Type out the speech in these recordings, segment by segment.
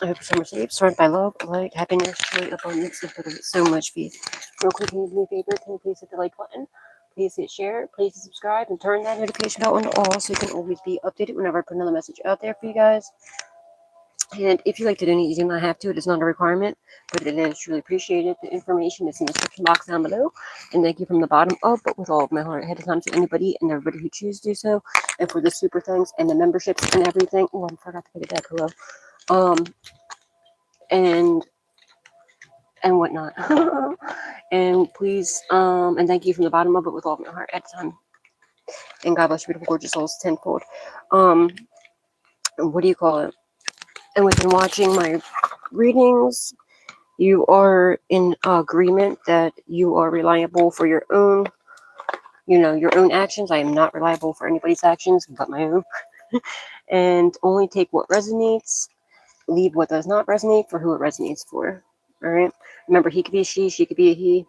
I hope you're so much safe, surrounded by love, light, happiness, joy, abundance, and filled with so much faith. Real quick, can you do me a favor? Can you please hit the like button? Please hit share. Please subscribe and turn that notification bell on all so you can always be updated whenever I put another message out there for you guys. And if you like to donate, you do not have to. It is not a requirement, but it is truly appreciated. The information is in the description box down below. And thank you from the bottom up, but with all of my heart ahead of time to anybody and everybody who chooses to do so. And for the super thanks and the memberships and everything. Oh, I forgot to put it back. Hello. And whatnot. And please, and thank you from the bottom of it with all of my heart at the time. And God bless your beautiful, gorgeous souls tenfold. What do you call it? And within watching my readings, you are in agreement that you are reliable for your own, your own actions. I am not reliable for anybody's actions but my own. And only take what resonates, leave what does not resonate for who it resonates for. All right. Remember, he could be a she could be a he.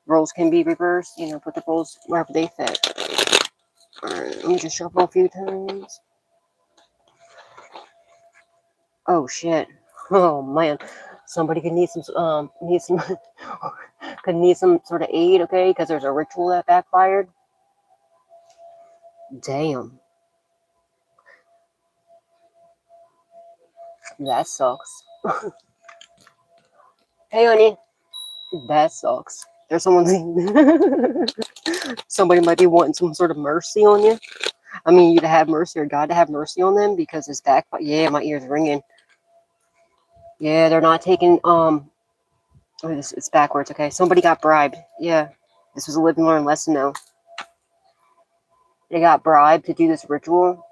Roles can be reversed. Put the roles wherever they fit. All right. Let me just shuffle a few times. Oh shit. Oh man. Somebody could need some could need some sort of aid, okay? Because there's a ritual that backfired. Damn. That sucks. Hey honey. That sucks. There's someone somebody might be wanting some sort of mercy on you. I mean, you to have mercy or God to have mercy on them because it's back. Yeah, my ears ringing. Yeah, they're not taking it's backwards. Okay, somebody got bribed. Yeah, this was a live and learn lesson though. They got bribed to do this ritual.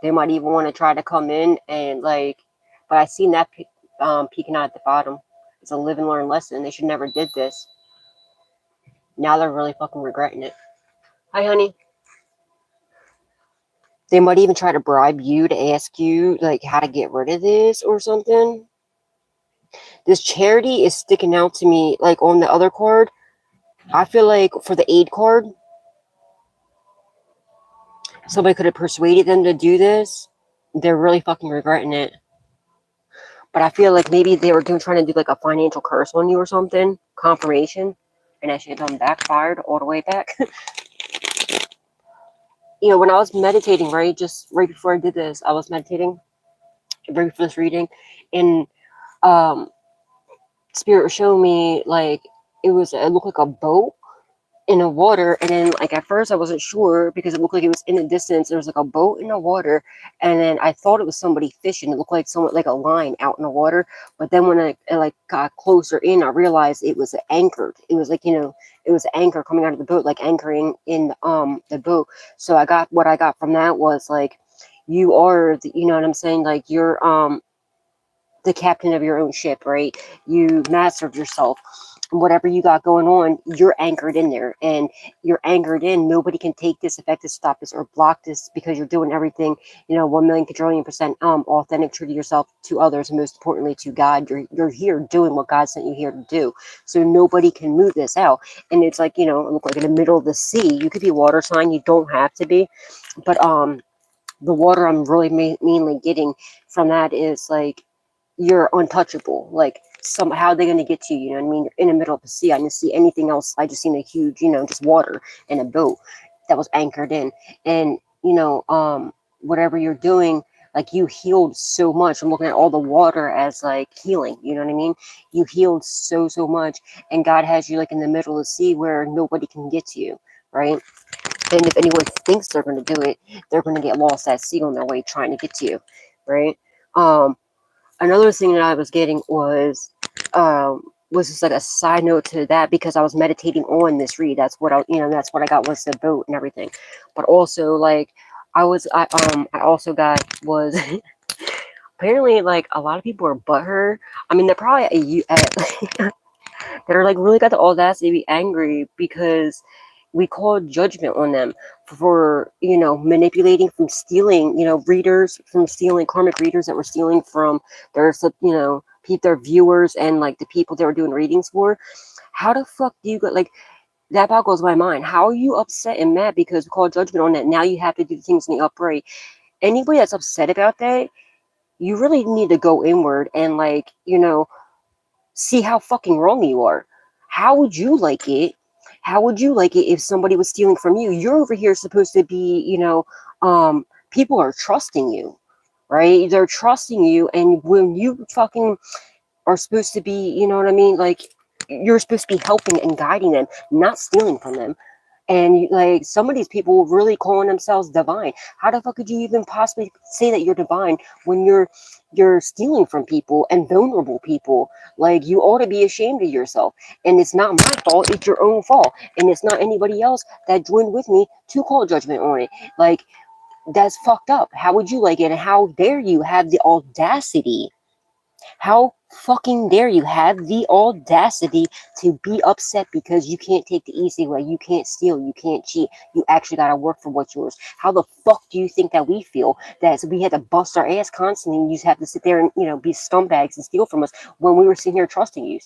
They might even want to try to come in and but I seen that peeking out at the bottom. It's a live and learn lesson. They should never did this. Now they're really fucking regretting it. Hi, honey. They might even try to bribe you to ask you how to get rid of this or something. This charity is sticking out to me on the other card. I feel like for the aid card, somebody could have persuaded them to do this. They're really fucking regretting it. But I feel like maybe they were trying to do a financial curse on you or something. Confirmation. And that shit done backfired all the way back. When I was meditating, right? Just right before I did this, I was meditating. Right before this reading. And Spirit showed me it looked like a boat in the water, and then at first I wasn't sure because it looked like it was in the distance. There was a boat in the water, and then I thought it was somebody fishing. It looked like someone a line out in the water, but then when I got closer in, I realized it was anchored. It was it was an anchor coming out of the boat, anchoring in the boat. So what I got from that was you are the, you know what I'm saying, you're the captain of your own ship, right? You mastered yourself. Whatever you got going on, you're anchored in there, and you're anchored in. Nobody can take this, affect this, stop this, or block this because you're doing everything, 1,000,000 quadrillion % authentic, true to yourself, to others, and most importantly to God. You're here doing what God sent you here to do, so nobody can move this out. And it's it look like in the middle of the sea. You could be a water sign, you don't have to be, but the water I'm really mainly getting from that is you're untouchable. Somehow they're going to get to you, you know what I mean? You're in the middle of the sea. I didn't see anything else. I just seen a huge, just water and a boat that was anchored in. And, whatever you're doing, you healed so much. I'm looking at all the water as healing, you know what I mean? You healed so much. And God has you in the middle of the sea where nobody can get to you, right? And if anyone thinks they're going to do it, they're going to get lost at sea on their way trying to get to you, right? Another thing that I was getting was just a side note to that, because I was meditating on this read. That's what that's what I got, was the boat and everything. But also I also got was apparently a lot of people are butthurt. I mean, they're probably they're really got the audacity to be angry because we called judgment on them for manipulating, from stealing, readers, from stealing, karmic readers that were stealing from their their viewers and the people they were doing readings for. How the fuck do you go that boggles my mind? How are you upset and mad because we called judgment on that? Now you have to do things in the upright. Anybody that's upset about that, you really need to go inward and, like, you know, see how fucking wrong you are. How would you like it? How would you like it if somebody was stealing from you? You're over here supposed to be, you know, people are trusting you, right? They're trusting you, and when you fucking are supposed to be, you know what I mean? Like, you're supposed to be helping and guiding them, not stealing from them. And like, some of these people really calling themselves divine. How the fuck could you even possibly say that you're divine when you're stealing from people and vulnerable people? Like, you ought to be ashamed of yourself. And it's not my fault, it's your own fault. And it's not anybody else that joined with me to call judgment on it. Like, that's fucked up. How would you like it? And how dare you have the audacity? How fucking dare you have the audacity to be upset because you can't take the easy way, you can't steal, you can't cheat, you actually gotta work for what's yours? How the fuck do you think that we feel that we had to bust our ass constantly and you just have to sit there and, you know, be scumbags and steal from us when we were sitting here trusting you?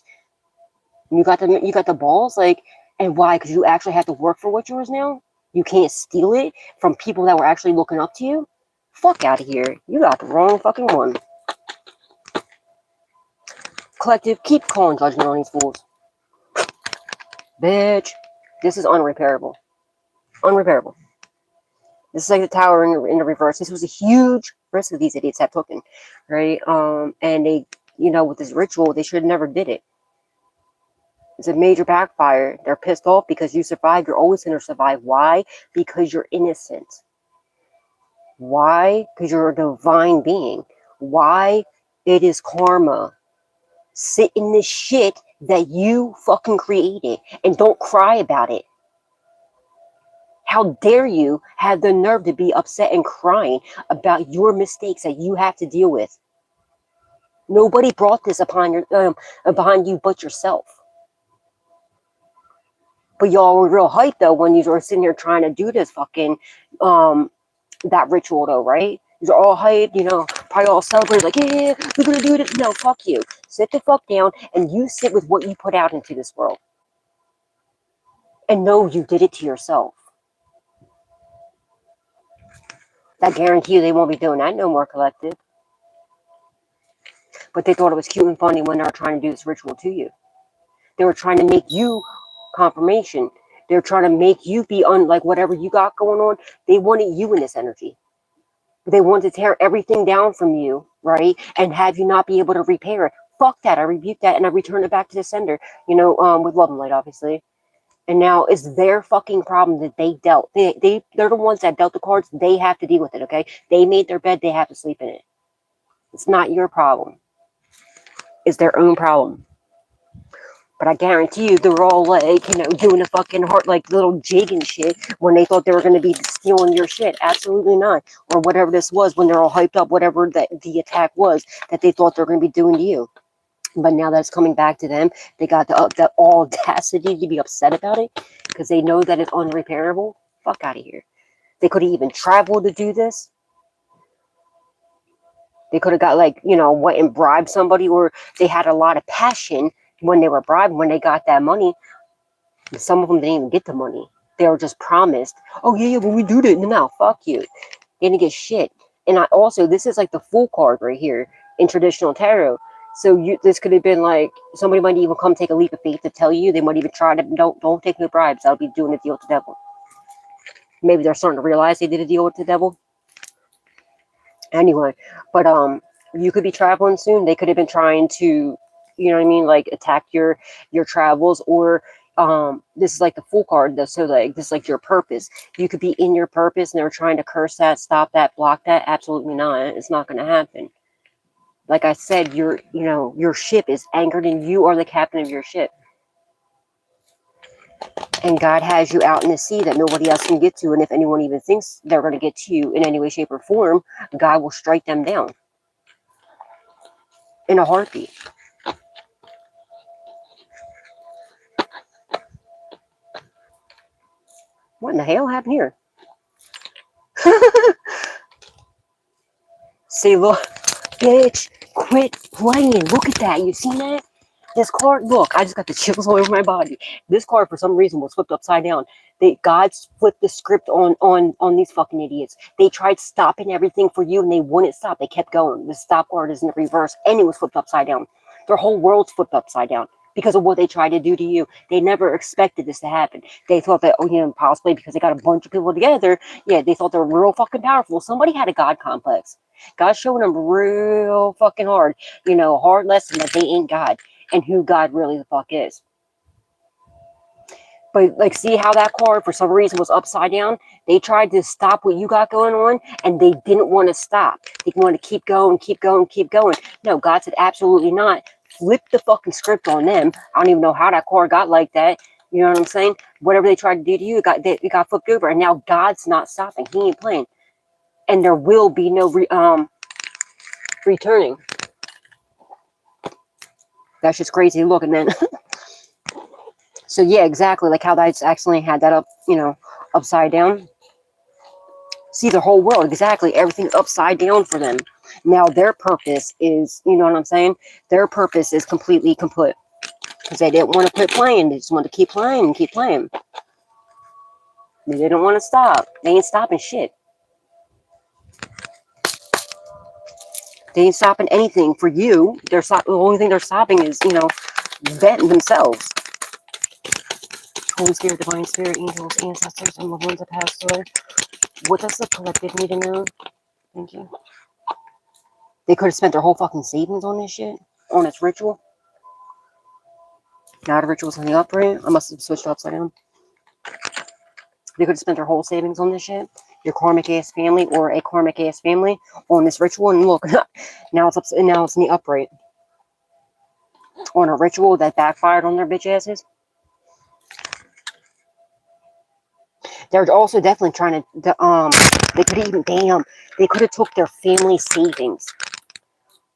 You got the balls, like, and why? Because you actually have to work for what's yours now? You can't steal it from people that were actually looking up to you? Fuck out of here. You got the wrong fucking one. Collective, keep calling judgment on these fools. Bitch, this is unrepairable. Unrepairable. This is like the tower in the reverse. This was a huge risk that these idiots have taken, right? And they, you know, with this ritual, they should have never did it. It's a major backfire. They're pissed off because you survived. You're always going to survive. Why? Because you're innocent. Why? Because you're a divine being. Why? It is karma. Sit in this shit that you fucking created and don't cry about it. How dare you have the nerve to be upset and crying about your mistakes that you have to deal with? Nobody brought this upon you but yourself. But y'all were real hyped though when you were sitting here trying to do this fucking that ritual though, right? You're all hyped, you know, probably all celebrating like, yeah, we're gonna do it. No, fuck you. Sit the fuck down and you sit with what you put out into this world. And know you did it to yourself. I guarantee you they won't be doing that no more, collective. But they thought it was cute and funny when they were trying to do this ritual to you. They were trying to make you confirmation. They were trying to make you be like whatever you got going on. They wanted you in this energy. They wanted to tear everything down from you, right? And have you not be able to repair it. Fuck that. I rebuke that and I return it back to the sender, you know, with love and light, obviously. And now it's their fucking problem that they dealt. They're the ones that dealt the cards. They have to deal with it, okay? They made their bed. They have to sleep in it. It's not your problem. It's their own problem. But I guarantee you, they were all like, you know, doing a fucking heart, like little jig and shit when they thought they were going to be stealing your shit. Absolutely not. Or whatever this was when they're all hyped up, whatever the attack was that they thought they were going to be doing to you. But now that it's coming back to them, they got the audacity to be upset about it because they know that it's unrepairable. Fuck out of here. They could have even traveled to do this. They could have got, like, you know, went and bribed somebody, or they had a lot of passion when they were bribed, when they got that money. Some of them didn't even get the money. They were just promised, oh, yeah, when we do that, no, fuck you. They didn't get shit. And this is like the Fool card right here in traditional tarot. So this could have been like, somebody might even come take a leap of faith to tell you. They might even try to, don't take no bribes. I'll be doing a deal with the devil. Maybe they're starting to realize they did a deal with the devil. Anyway, but you could be traveling soon. They could have been trying to, you know what I mean, like attack your travels, or this is like the Fool card though, so like this is like your purpose. You could be in your purpose and they're trying to curse that, stop that, block that. Absolutely not. It's not going to happen. Like I said, your ship is anchored and you are the captain of your ship. And God has you out in the sea that nobody else can get to. And if anyone even thinks they're going to get to you in any way, shape, or form, God will strike them down in a heartbeat. What in the hell happened here? Say, look, bitch, quit playing. Look at that. You seen that? This card, look, I just got the chills all over my body. This card, for some reason, was flipped upside down. God flipped the script on these fucking idiots. They tried stopping everything for you, and they wouldn't stop. They kept going. The stop card is in the reverse, and it was flipped upside down. Their whole world's flipped upside down because of what they tried to do to you. They never expected this to happen. They thought that, possibly because they got a bunch of people together, they thought they were real fucking powerful. Somebody had a God complex. God's showing them real fucking hard, hard lesson that they ain't God and who God really the fuck is. But see how that card for some reason was upside down? They tried to stop what you got going on, and they didn't want to stop. They wanted to keep going, keep going, keep going. No, God said absolutely not. Flip the fucking script on them. I don't even know how that card got like that. You know what I'm saying? Whatever they tried to do to you, it got flipped over, and now God's not stopping. He ain't playing, and there will be no returning. That's just crazy. Look, and then so yeah, exactly like how that's actually had that up, upside down. See the whole world, exactly, everything upside down for them. Now their purpose is, you know what I'm saying? Their purpose is completely complete. Because they didn't want to quit playing. They just want to keep playing and keep playing. They didn't want to stop. They ain't stopping shit. They ain't stopping anything for you. The only thing they're stopping is, venting themselves. Holy Spirit, Divine Spirit, angels, ancestors, and loved ones that passed away. What does the collective need to know? Thank you. They could have spent their whole fucking savings on this shit. On this ritual. Now the ritual's on the upright. I must have switched upside down. They could have spent their whole savings on this shit. Your karmic ass family or a karmic ass family on this ritual. And look, now it's in the upright. On a ritual that backfired on their bitch asses. They're also definitely trying to, they could have took their family savings.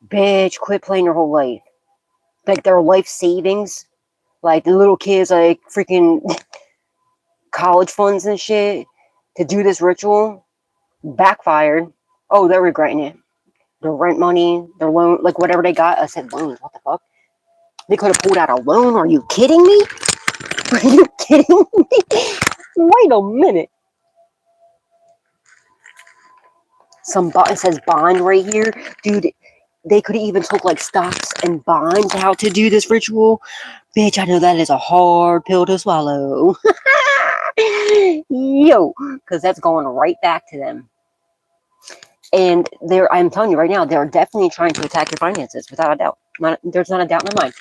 Bitch, quit playing your whole life. Like their life savings. Like the little kids, like freaking college funds and shit to do this ritual. Backfired. Oh, they're regretting it. Their rent money, their loan, like whatever they got. I said loans, what the fuck? They could have pulled out a loan. Are you kidding me? Are you kidding me? Wait a minute. It says bond right here. Dude, they could have even took like stocks and bonds out to do this ritual. Bitch, I know that is a hard pill to swallow. Yo, because that's going right back to them. And I'm telling you right now, they're definitely trying to attack your finances, without a doubt. There's not a doubt in my mind.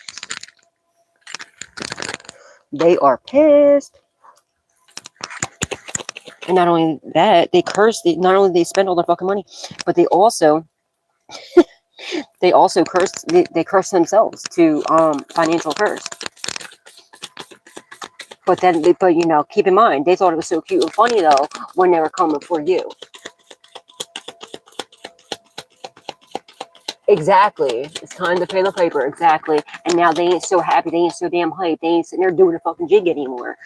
They are pissed. And not only that, they curse. Not only they spend all their fucking money, but they also curse. They curse themselves to financial curse. But keep in mind, they thought it was so cute and funny though when they were coming for you. Exactly. It's time to pay the piper. Exactly. And now they ain't so happy. They ain't so damn hyped. They ain't sitting there doing a fucking jig anymore.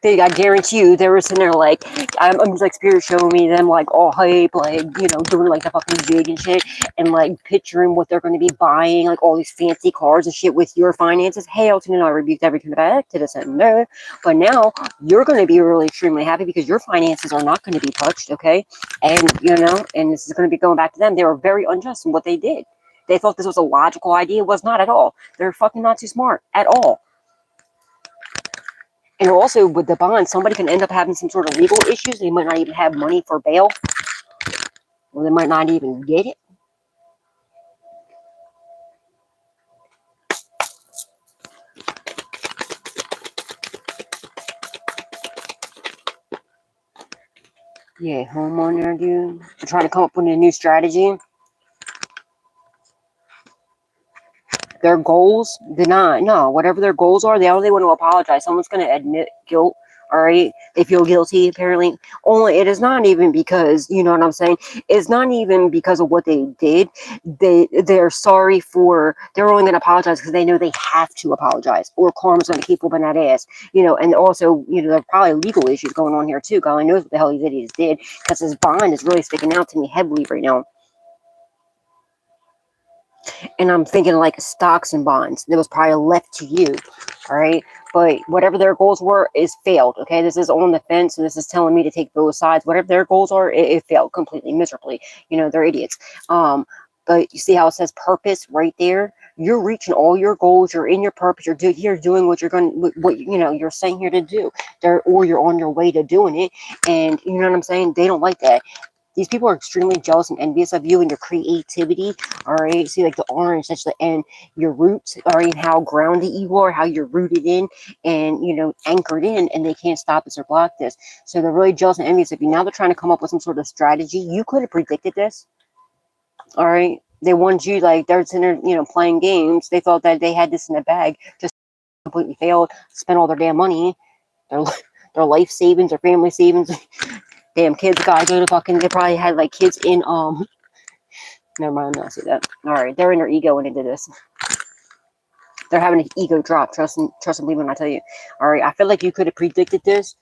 I guarantee you, they were sitting there like, I'm just like spirit showing me them like all hype, like, doing like the fucking jig and shit, and like picturing what they're going to be buying, like all these fancy cars and shit with your finances. Hey, Elton and I rebuked everything back to the sender. But now you're going to be really extremely happy because your finances are not going to be touched, okay? And, and this is going to be going back to them. They were very unjust in what they did. They thought this was a logical idea. It was not at all. They're fucking not too smart at all. And also, with the bond, somebody can end up having some sort of legal issues. They might not even have money for bail. Or they might not even get it. Yeah, homeowner, dude. They're trying to come up with a new strategy. Their goals, whatever their goals are, they want to apologize. Someone's going to admit guilt. All right, they feel guilty apparently. Only it is not even because, you know what I'm saying, it's not even because of what they did. They're sorry for, they're only going to apologize because they know they have to apologize, or karma's going to keep whooping that ass. And also, there are probably legal issues going on here too. God only knows what the hell these idiots did, because his bond is really sticking out to me heavily right now. And I'm thinking like stocks and bonds that was probably left to you. All right. But whatever their goals were is failed. Okay. This is on the fence. And this is telling me to take both sides. Whatever their goals are, it failed completely, miserably. You know, they're idiots. But you see how it says purpose right there? You're reaching all your goals. You're in your purpose. You're doing what you're going, what you know, you're saying here to do. Or you're on your way to doing it. And you know what I'm saying? They don't like that. These people are extremely jealous and envious of you and your creativity. All right. See, like the orange, that's the end. Your roots, all right, how grounded you are, how you're rooted in and, you know, anchored in, and they can't stop this or block this. So they're really jealous and envious of you. Now they're trying to come up with some sort of strategy. You could have predicted this. All right. They wanted you, like, they're sitting there, you know, playing games. They thought that they had this in the bag, just completely failed, spent all their damn money, their, their life savings, their family savings. Damn kids got to go to fucking, they probably had like kids in, never mind, I'll say that. All right, they're in their ego when they did this. They're having an ego drop, trust and believe when I tell you. All right, I feel like you could have predicted this.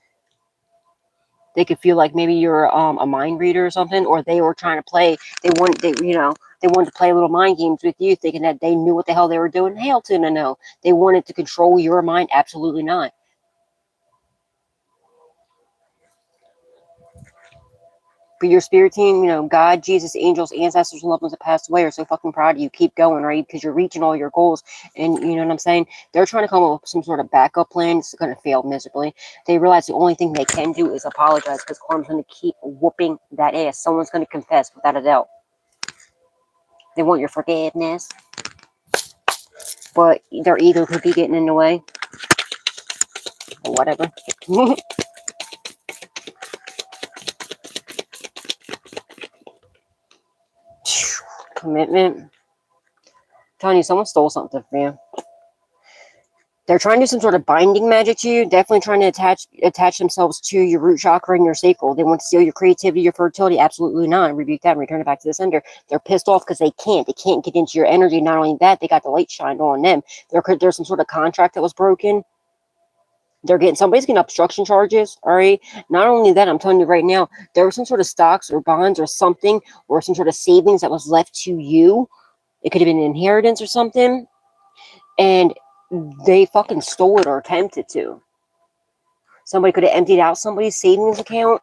They could feel like maybe you're a mind reader or something, or they were trying to play, they wanted to play little mind games with you, thinking that they knew what the hell they were doing. Hell to no. They wanted to control your mind. Absolutely not. But your spirit team, you know, God, Jesus, angels, ancestors, and loved ones that passed away are so fucking proud of you. Keep going, right? Because you're reaching all your goals. And you know what I'm saying? They're trying to come up with some sort of backup plan. It's going to fail miserably. They realize the only thing they can do is apologize, because karma's going to keep whooping that ass. Someone's going to confess without a doubt. They want your forgiveness. But their ego could be getting in the way. Or whatever. Commitment. I'm telling you, someone stole something from you. They're trying to do some sort of binding magic to you. Definitely trying to attach themselves to your root chakra and your sacral. They want to steal your creativity, your fertility. Absolutely not. Rebuke that and return it back to the sender. They're pissed off because they can't. They can't get into your energy. Not only that, they got the light shined on them. There's some sort of contract that was broken. Somebody's getting obstruction charges. All right. Not only that, I'm telling you right now, there was some sort of stocks or bonds or something, or some sort of savings that was left to you. It could have been an inheritance or something. And they fucking stole it or attempted to. Somebody could have emptied out somebody's savings account.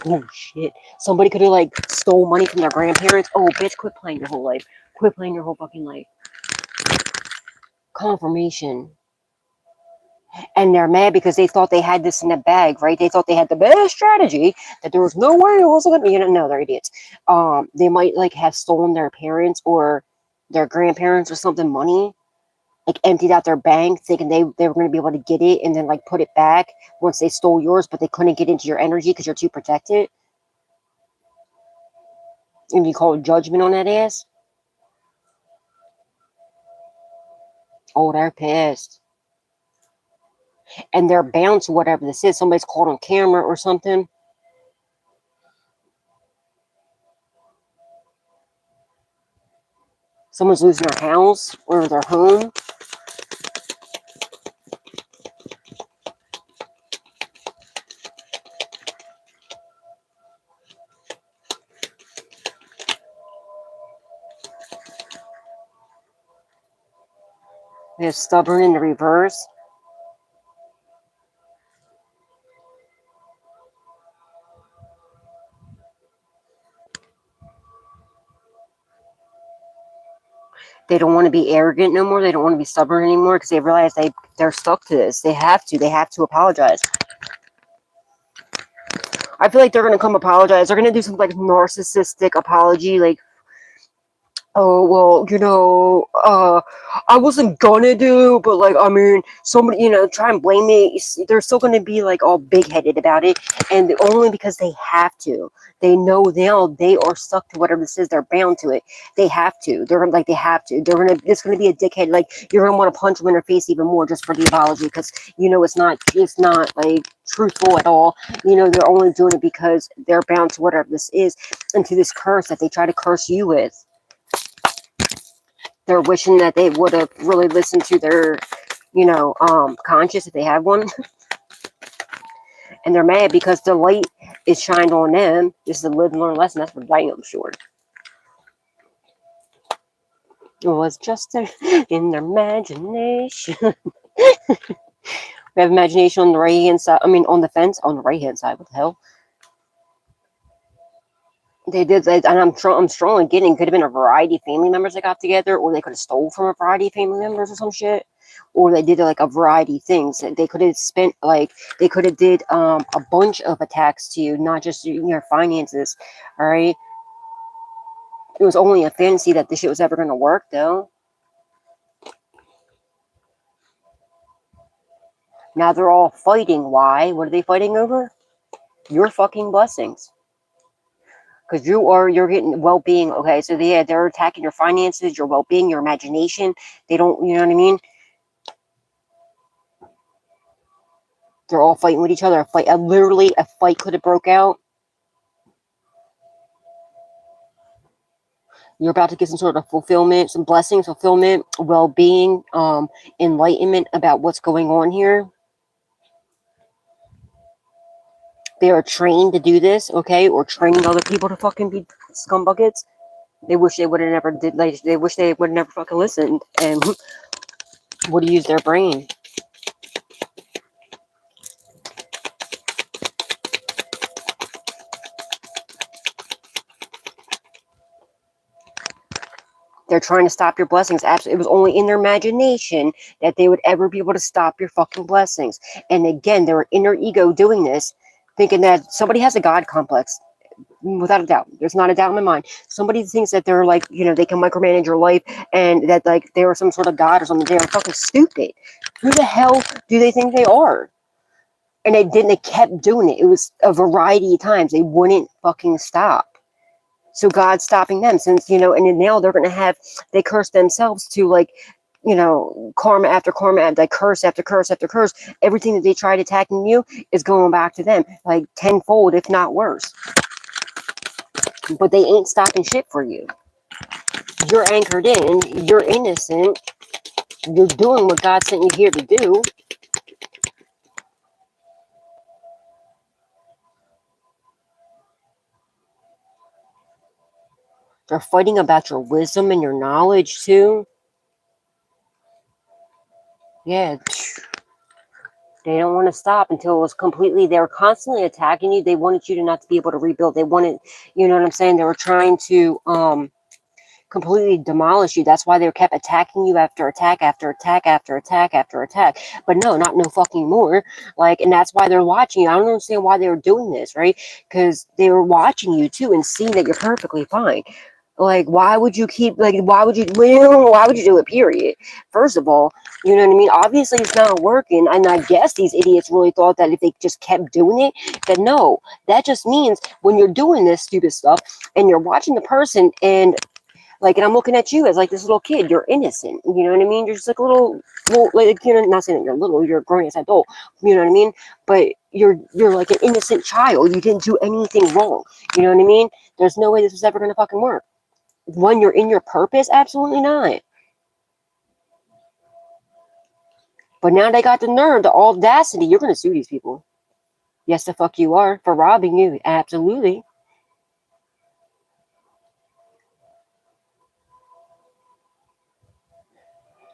Oh shit. Somebody could have like stole money from their grandparents. Oh bitch, quit playing your whole life. Quit playing your whole fucking life. Confirmation. And they're mad because they thought they had this in the bag, right? They thought they had the best strategy, that there was no way it wasn't gonna, you know, no, they're idiots. They might like have stolen their parents or their grandparents or something money, like emptied out their bank thinking they were going to be able to get it and then like put it back once they stole yours, but they couldn't get into your energy because you're too protected. And you call judgment on that ass. Oh, they're pissed. And they're bound to whatever this is. Somebody's caught on camera or something. Someone's losing their house or their home. They're stubborn in the reverse. They don't want to be arrogant no more. They don't want to be stubborn anymore because they realize they're stuck to this. They have to apologize. I feel like they're going to come apologize. They're going to do some like narcissistic apology, like, oh, well, you know, I wasn't gonna do, but like, I mean, somebody, you know, try and blame me. They're still gonna be like all big-headed about it, and only because they have to. They know now they are stuck to whatever this is. They're bound to it. They have to. They're like, they have to. It's gonna be a dickhead. Like, you're gonna want to punch them in their face even more just for the apology, because you know it's not like truthful at all. You know, they're only doing it because they're bound to whatever this is, and to this curse that they try to curse you with. They're wishing that they would have really listened to their, you know, conscience if they have one. And they're mad because the light is shined on them. This is a live and learn lesson. That's for damn sure. It was just in their imagination. We have imagination on the right hand side. I mean, on the fence, on the right hand side. What the hell? They did, and I'm strongly getting could have been a variety of family members that got together, or they could have stole from a variety of family members or some shit, or they did like a variety of things. They could have spent like they could have did a bunch of attacks to you, not just your finances. All right, it was only a fantasy that this shit was ever gonna work, though. Now they're all fighting. Why? What are they fighting over? Your fucking blessings. Because you're getting well-being. Okay, so they're attacking your finances, your well-being, your imagination. They don't, you know what I mean? They're all fighting with each other. Literally a fight could have broke out. You're about to get some sort of fulfillment, some blessings, fulfillment, well-being, enlightenment about what's going on here. They are trained to do this, okay, or training other people to fucking be scumbuckets. They wish they would have never did. Like, they wish they would have never fucking listened and would have used their brain. They're trying to stop your blessings. Absolutely, it was only in their imagination that they would ever be able to stop your fucking blessings. And again, their inner ego doing this, thinking that somebody has a God complex. Without a doubt, there's not a doubt in my mind. Somebody thinks that they're like, they can micromanage your life and that like they are some sort of god or something. They're fucking stupid. Who the hell do they think they are? And they kept doing it. It was a variety of times. They wouldn't fucking stop. So God's stopping them since, and then now they're going to they curse themselves to like, karma after karma, like curse after curse after curse. Everything that they tried attacking you is going back to them like tenfold, if not worse. But they ain't stopping shit for you. You're anchored in. You're innocent. You're doing what God sent you here to do. They're fighting about your wisdom and your knowledge too. Yeah. They don't want to stop until it was completely, they were constantly attacking you. They wanted you to not to be able to rebuild. They wanted, you know what I'm saying? They were trying to completely demolish you. That's why they kept attacking you after attack after attack after attack after attack. But no fucking more. Like, and that's why they're watching you. I don't understand why they were doing this, right? Because they were watching you too and seeing that you're perfectly fine. Like, why would you do it, period? First of all, you know what I mean? Obviously, it's not working. And I guess these idiots really thought that if they just kept doing it, that no, that just means when you're doing this stupid stuff and you're watching the person and I'm looking at you as like this little kid, you're innocent. You know what I mean? You're just like a little, like, not saying that you're little, you're a grown ass adult. You know what I mean? But you're like an innocent child. You didn't do anything wrong. You know what I mean? There's no way this was ever going to fucking work. When you're in your purpose, absolutely not. But now they got the nerve, the audacity. You're going to sue these people. Yes, the fuck you are for robbing you. Absolutely.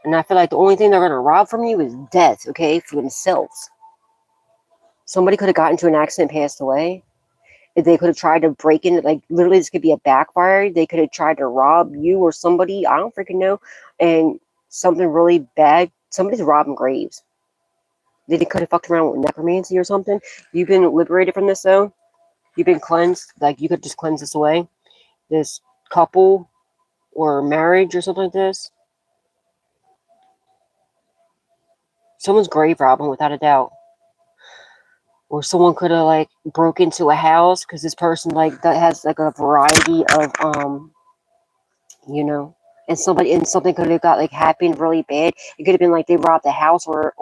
And I feel like the only thing they're going to rob from you is death, okay, for themselves. Somebody could have gotten into an accident, passed away. If they could have tried to break in, like literally this could be a backfire. They could have tried to rob you or somebody, I don't freaking know, and something really bad. Somebody's robbing graves. They could have fucked around with necromancy or something. You've been liberated from this though. You've been cleansed. Like you could just cleanse this away. This couple or marriage or something like this. Someone's grave robbing without a doubt. Or someone could have like broke into a house because this person like that has like a variety of and something could have got like happened really bad. It could have been like they robbed the house or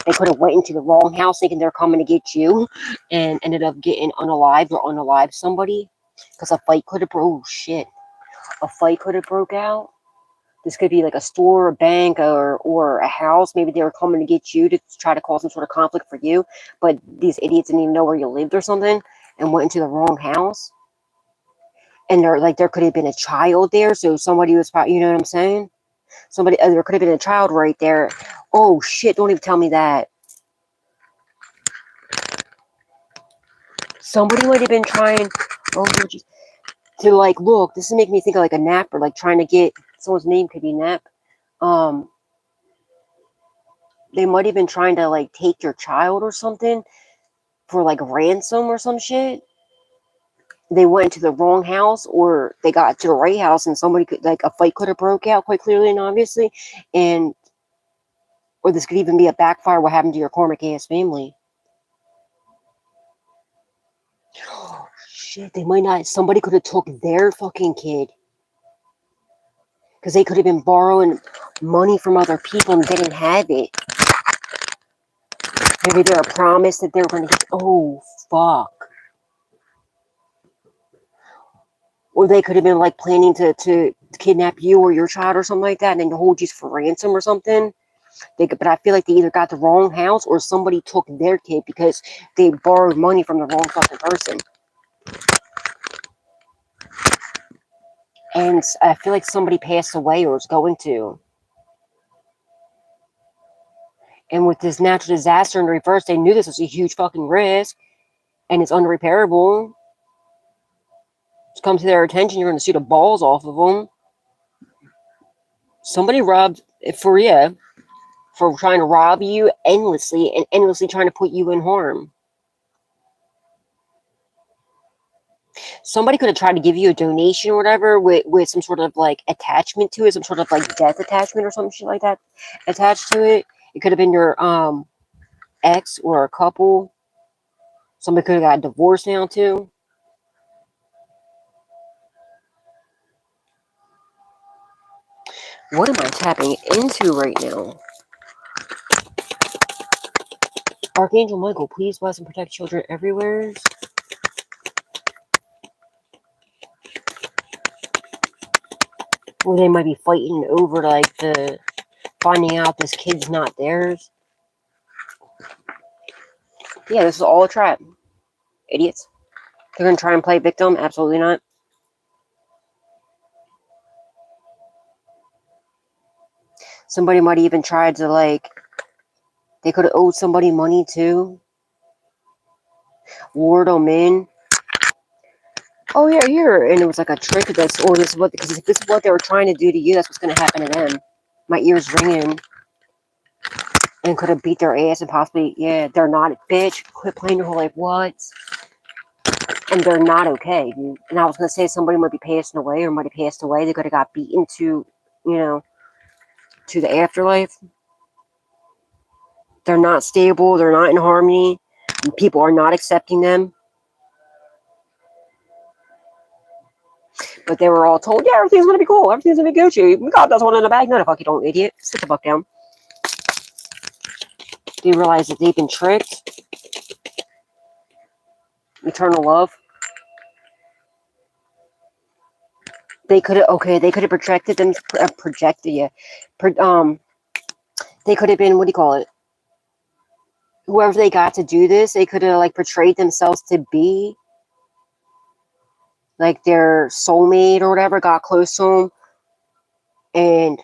they could have went into the wrong house thinking they're coming to get you and ended up getting unalived somebody because a fight could have broke out. This could be like a store, a bank, or a house. Maybe they were coming to get you to try to cause some sort of conflict for you, but these idiots didn't even know where you lived or something and went into the wrong house. And there could have been a child there, so somebody was probably, you know what I'm saying? There could have been a child right there. Oh shit! Don't even tell me that. Somebody might have been trying. Oh, geez, to like look. This is making me think of like a napper, like trying to get someone's name could be Nap. Um, they might have been trying to like take your child or something for like ransom or some shit. They went to the wrong house, or they got to the right house, and somebody could like a fight could have broke out quite clearly and obviously, and or this could even be a backfire. What happened to your karmic ass family? Shit, they might not. Somebody could have took their fucking kid because they could have been borrowing money from other people and didn't have it. Maybe they're a promise that they were going to get. Oh fuck. Or they could have been like planning to kidnap you or your child or something like that, and then hold you for ransom or something. But I feel like they either got the wrong house or somebody took their kid because they borrowed money from the wrong fucking person. And I feel like somebody passed away or is going to. And with this natural disaster in reverse, they knew this was a huge fucking risk and it's unrepairable. It's come to their attention, you're going to see the balls off of them. Somebody robbed for trying to rob you endlessly and endlessly trying to put you in harm. Somebody could have tried to give you a donation or whatever with some sort of like attachment to it, some sort of like death attachment or some shit like that attached to it. It could have been your ex or a couple. Somebody could have got divorced now too. What am I tapping into right now? Archangel Michael, please bless and protect children everywhere. Or they might be fighting over like the finding out this kid's not theirs. Yeah, this is all a trap. Idiots. They're gonna try and play victim? Absolutely not. Somebody might even try to like, they could have owed somebody money too. Lured them in. Oh yeah, here, and it was like a trick. This is what, because if this is what they were trying to do to you, that's what's gonna happen to them. My ears ringing. And could have beat their ass and possibly, yeah, they're not, bitch. Quit playing your whole life. What? And they're not okay, dude. And I was gonna say somebody might be passing away or might have passed away. They could have got beaten to, to the afterlife. They're not stable. They're not in harmony. And people are not accepting them. But they were all told, yeah, everything's gonna be cool. Everything's gonna be Gucci. God does one in the bag. No, the fuck you don't, idiot. Sit the fuck down. Do you realize that they've been tricked? Eternal love. They could have, they could have projected them, they could have been, what do you call it? Whoever they got to do this, they could have like portrayed themselves to be like their soulmate or whatever, got close to them. And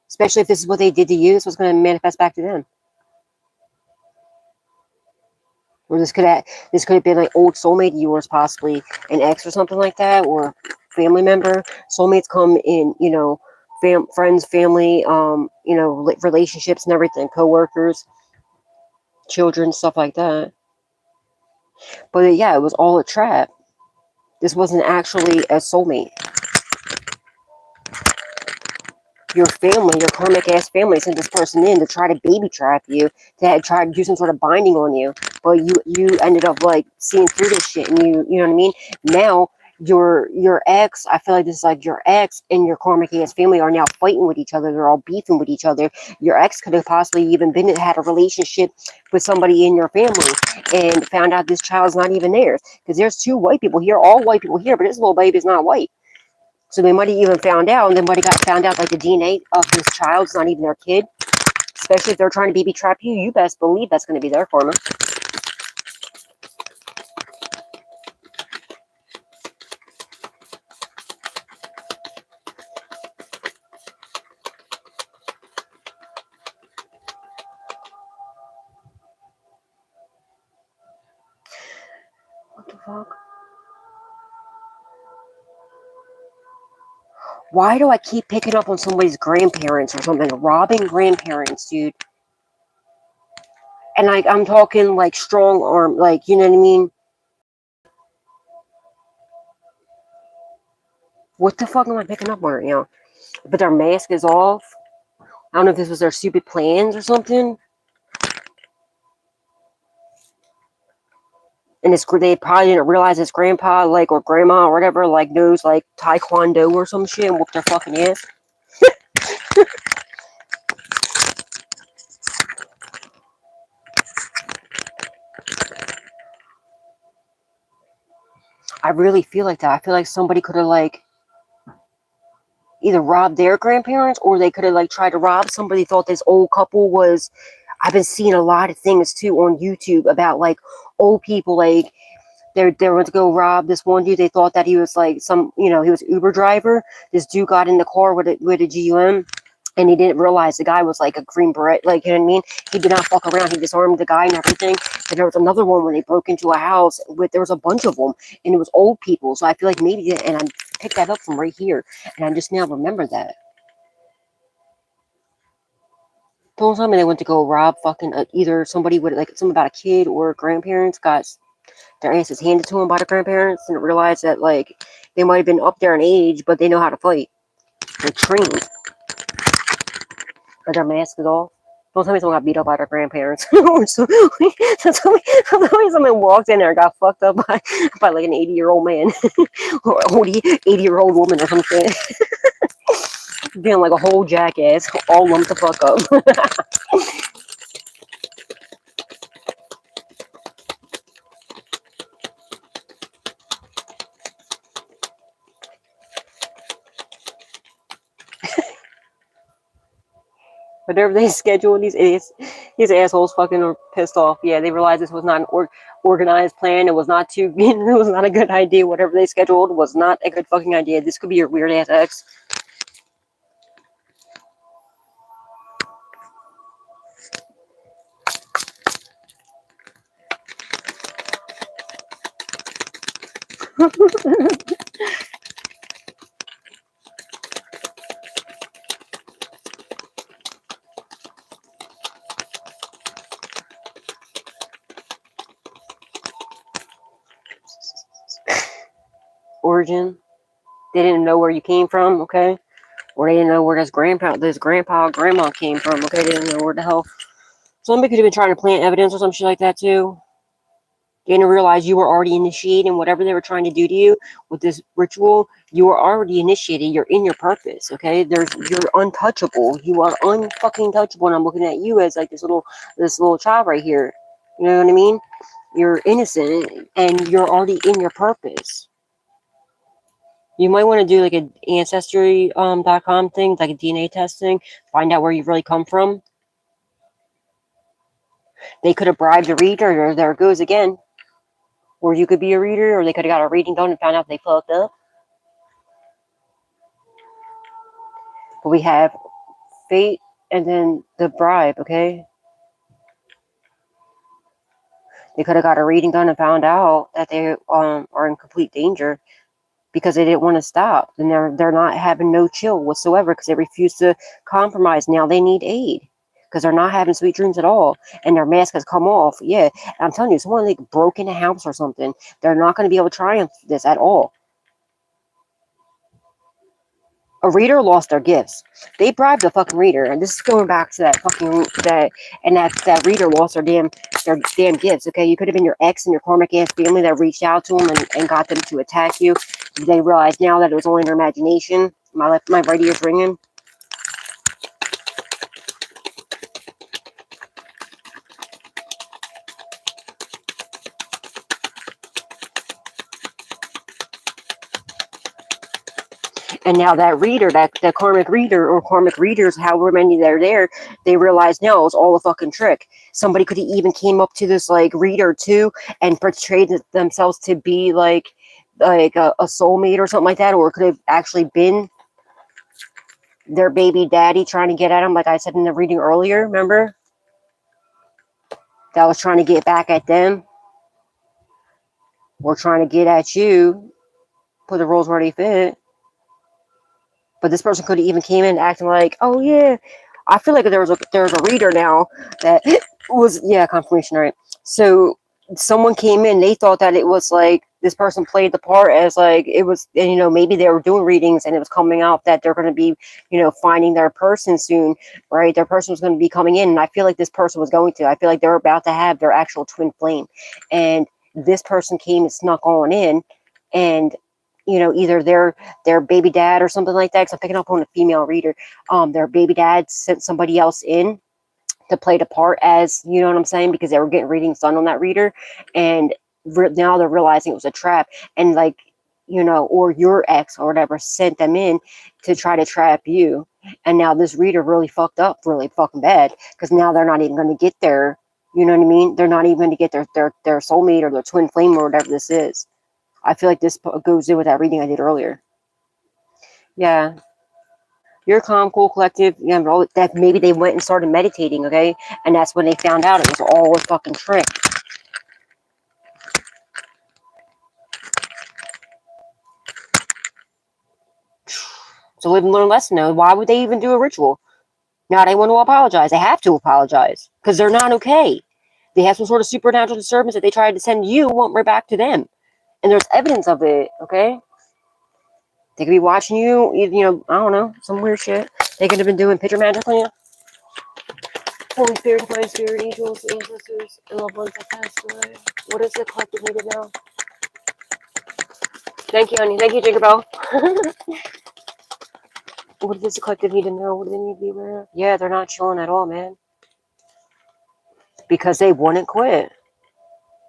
especially if this is what they did to you, this was going to manifest back to them. Or this could have been like old soulmate of yours, possibly an ex or something like that, or family member. Soulmates come in, friends, family, relationships and everything, co-workers, children, stuff like that. But yeah, it was all a trap. This wasn't actually a soulmate. Your family, your karmic ass family, sent this person in to try to baby trap you, to try to do some sort of binding on you. But you ended up like seeing through this shit, and you know what I mean? Now your ex, I feel like this is like your ex and your karmic ass family are now fighting with each other. They're all beefing with each other. Your ex could have possibly even had a relationship with somebody in your family and found out this child's not even theirs. Because there's 2 white people here, all white people here, but this little baby's not white. So they might have even found out, and then might have found out like the DNA of this child's not even their kid. Especially if they're trying to baby trap you, you best believe that's going to be their karma. fuck? Why do I keep picking up on somebody's grandparents or something? Robbing grandparents, dude. And like, I'm talking like strong arm, like, you know what I mean? What the fuck am I picking up on right now? But their mask is off. I don't know if this was their stupid plans or something. And they probably didn't realize his grandpa, like, or grandma or whatever, like, knows, like, taekwondo or some shit and whoop their fucking ass. I really feel like that. I feel like somebody could have, like, either robbed their grandparents or they could have, like, tried to rob somebody. Thought this old couple was... I've been seeing a lot of things, too, on YouTube about, like, old people, like, they went to go rob this one dude. They thought that he was, like, some, you know, he was an Uber driver. This dude got in the car with a GUM. And he didn't realize the guy was like a green beret, like, you know what I mean? He did not fuck around. He disarmed the guy and everything. And there was another one when they broke into a house there was a bunch of them, and it was old people. So I feel like maybe, and I picked that up from right here, and I just now remember that. Don't tell me they went to go rob fucking either somebody with, like, something about a kid or grandparents got their asses handed to them by the grandparents and realized that, like, they might have been up there in age, but they know how to fight. They're trained. But their mask is off. Don't tell me someone got beat up by their grandparents. So, tell me someone walked in there and got fucked up by like an 80-year-old man. Or 80-year-old woman or some shit. Being like a whole jackass. All lumped the fuck up. Whatever they scheduled, these idiots, these assholes fucking are pissed off. Yeah, they realized this was not an organized plan. It was not it was not a good idea. Whatever they scheduled was not a good fucking idea. This could be your weird ass ex. Origin. They didn't know where you came from, okay? Or they didn't know where this grandpa or grandma came from, okay? They didn't know where the hell. Somebody could have been trying to plant evidence or some shit like that, too. They didn't realize you were already initiating whatever they were trying to do to you with this ritual. You were already initiated. You're in your purpose, okay? You're untouchable. You are unfucking touchable, and I'm looking at you as like this little child right here. You know what I mean? You're innocent, and you're already in your purpose. You might want to do like an ancestry.com thing, like a DNA testing, find out where you really come from. They could have bribed a reader, or there it goes again. Or you could be a reader, or they could have got a reading done and found out they fucked up. But we have fate and then the bribe, okay? They could have got a reading done and found out that they are in complete danger because they didn't want to stop. And they're not having no chill whatsoever because they refuse to compromise. Now they need aid because they're not having sweet dreams at all. And their mask has come off. Yeah, I'm telling you, someone like broke in a house or something. They're not going to be able to triumph this at all. A reader lost their gifts. They bribed the fucking reader, and this is going back to that reader lost their damn gifts. Okay, you could have been your ex and your karmic ass family that reached out to them and got them to attack you. They realized now that it was only their imagination. My right ear's ringing. And now that reader, that karmic reader or karmic readers, however many they're there, they realize now it was all a fucking trick. Somebody could have even came up to this like reader too and portrayed themselves to be like a soulmate or something like that, or it could have actually been their baby daddy trying to get at them, like I said in the reading earlier, remember? That was trying to get back at them. or trying to get at you, put the roles where they fit. But this person could have even came in acting like, oh yeah, I feel like there's a reader now that was, yeah, confirmation, right? So someone came in, they thought that it was like this person played the part as like it was, and you know, maybe they were doing readings and it was coming out that they're going to be, you know, finding their person soon, right? Their person was going to be coming in, and I feel like this person was going to. I feel like they're about to have their actual twin flame, and this person came and snuck on in, and you know, either their baby dad or something like that, because I'm picking up on a female reader. Their baby dad sent somebody else in to play the part, as you know what I'm saying, because they were getting readings done on that reader, and now they're realizing it was a trap, and like, you know, or your ex or whatever sent them in to try to trap you, and now this reader really fucked up really fucking bad, because now they're not even going to get their, you know what I mean, they're not even going to get their soulmate or their twin flame or whatever this is. I feel like this goes in with that reading I did earlier. Yeah. You're calm, cool, collective. Yeah, that maybe they went and started meditating, okay? And that's when they found out it was all a fucking trick. So live and learn lesson, though. Why would they even do a ritual? Now they want to apologize. They have to apologize because they're not okay. They have some sort of supernatural disturbance that they tried to send you, went right back to them. And there's evidence of it, okay? They could be watching you, you know, I don't know, some weird shit. They could have been doing picture magic on you. Holy Spirit, Divine Spirit, angels, ancestors, and loved ones that passed away. What is the collective needed now? Thank you, honey. Thank you, Tinkerbell. What does the collective need to know? What do they need to be aware of? Yeah, they're not chilling at all, man. Because they wouldn't quit.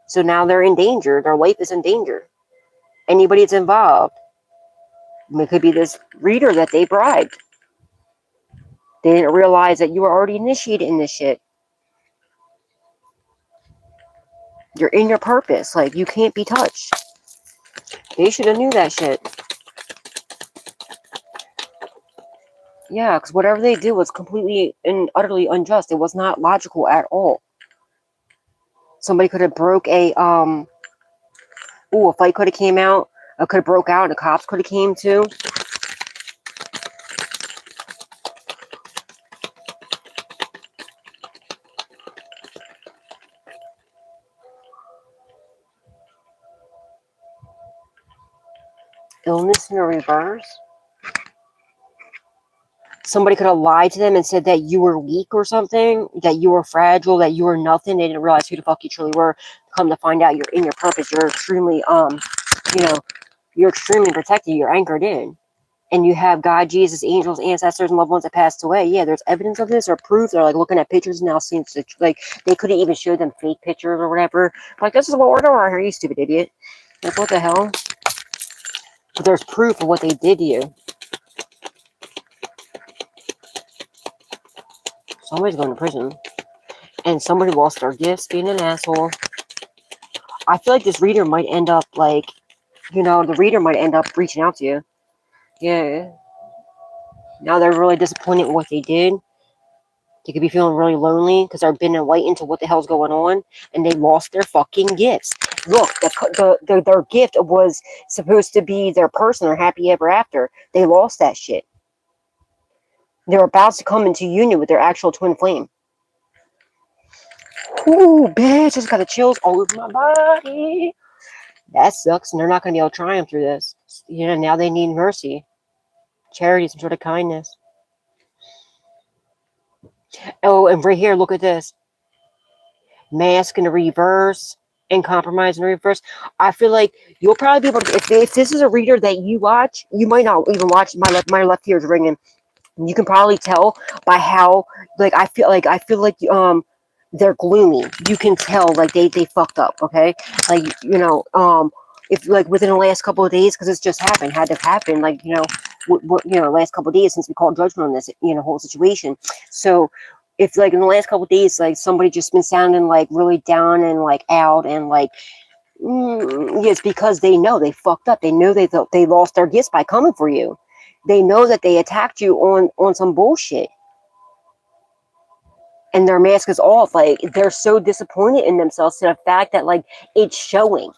So now they're in danger. Their life is in danger. Anybody that's involved. It could be this reader that they bribed. They didn't realize that you were already initiated in this shit. You're in your purpose. Like, you can't be touched. They should have knew that shit. Yeah, because whatever they did was completely and utterly unjust. It was not logical at all. Somebody could have broke a fight could have came out. It could have broke out and the cops could have came too. Illness in the reverse. Somebody could have lied to them and said that you were weak or something, that you were fragile, that you were nothing. They didn't realize who the fuck you truly were. Come to find out, you're in your purpose. You're extremely, you know, you're extremely protected. You're anchored in. And you have God, Jesus, angels, ancestors, and loved ones that passed away. Yeah, there's evidence of this or proof. They're like looking at pictures now, seeing like they couldn't even show them fake pictures or whatever. Like, this is what we're doing right here, you stupid idiot. Like, what the hell? But there's proof of what they did to you. Somebody's going to prison. And somebody lost their gifts being an asshole. I feel like this reader might end up like, you know, the reader might end up reaching out to you. Yeah. Now they're really disappointed in what they did. They could be feeling really lonely because they're been enlightened to what the hell's going on, and they lost their fucking gifts. Look, their gift was supposed to be their person, their happy ever after. They lost that shit. They're about to come into union with their actual twin flame. Ooh, bitch, just got the chills all over my body. That sucks, and they're not going to be able to triumph through this. You know, now they need mercy, charity, some sort of kindness. Oh, and right here, look at this. Mask in the reverse and compromise in the reverse. I feel like you'll probably be able to, if this is a reader that you watch, you might not even watch. My left ear is ringing. You can probably tell by how, like, I feel like they're gloomy. You can tell like they fucked up, okay? Like, you know, if like within the last couple of days, because it's just happened, had to happen, like, you know, last couple of days since we called judgment on this, you know, whole situation. So if like in the last couple of days, like somebody just been sounding like really down and like out and like, it's because they know they fucked up. They know they lost their gifts by coming for you. They know that they attacked you on some bullshit. And their mask is off. Like, they're so disappointed in themselves to the fact that, like, it's showing.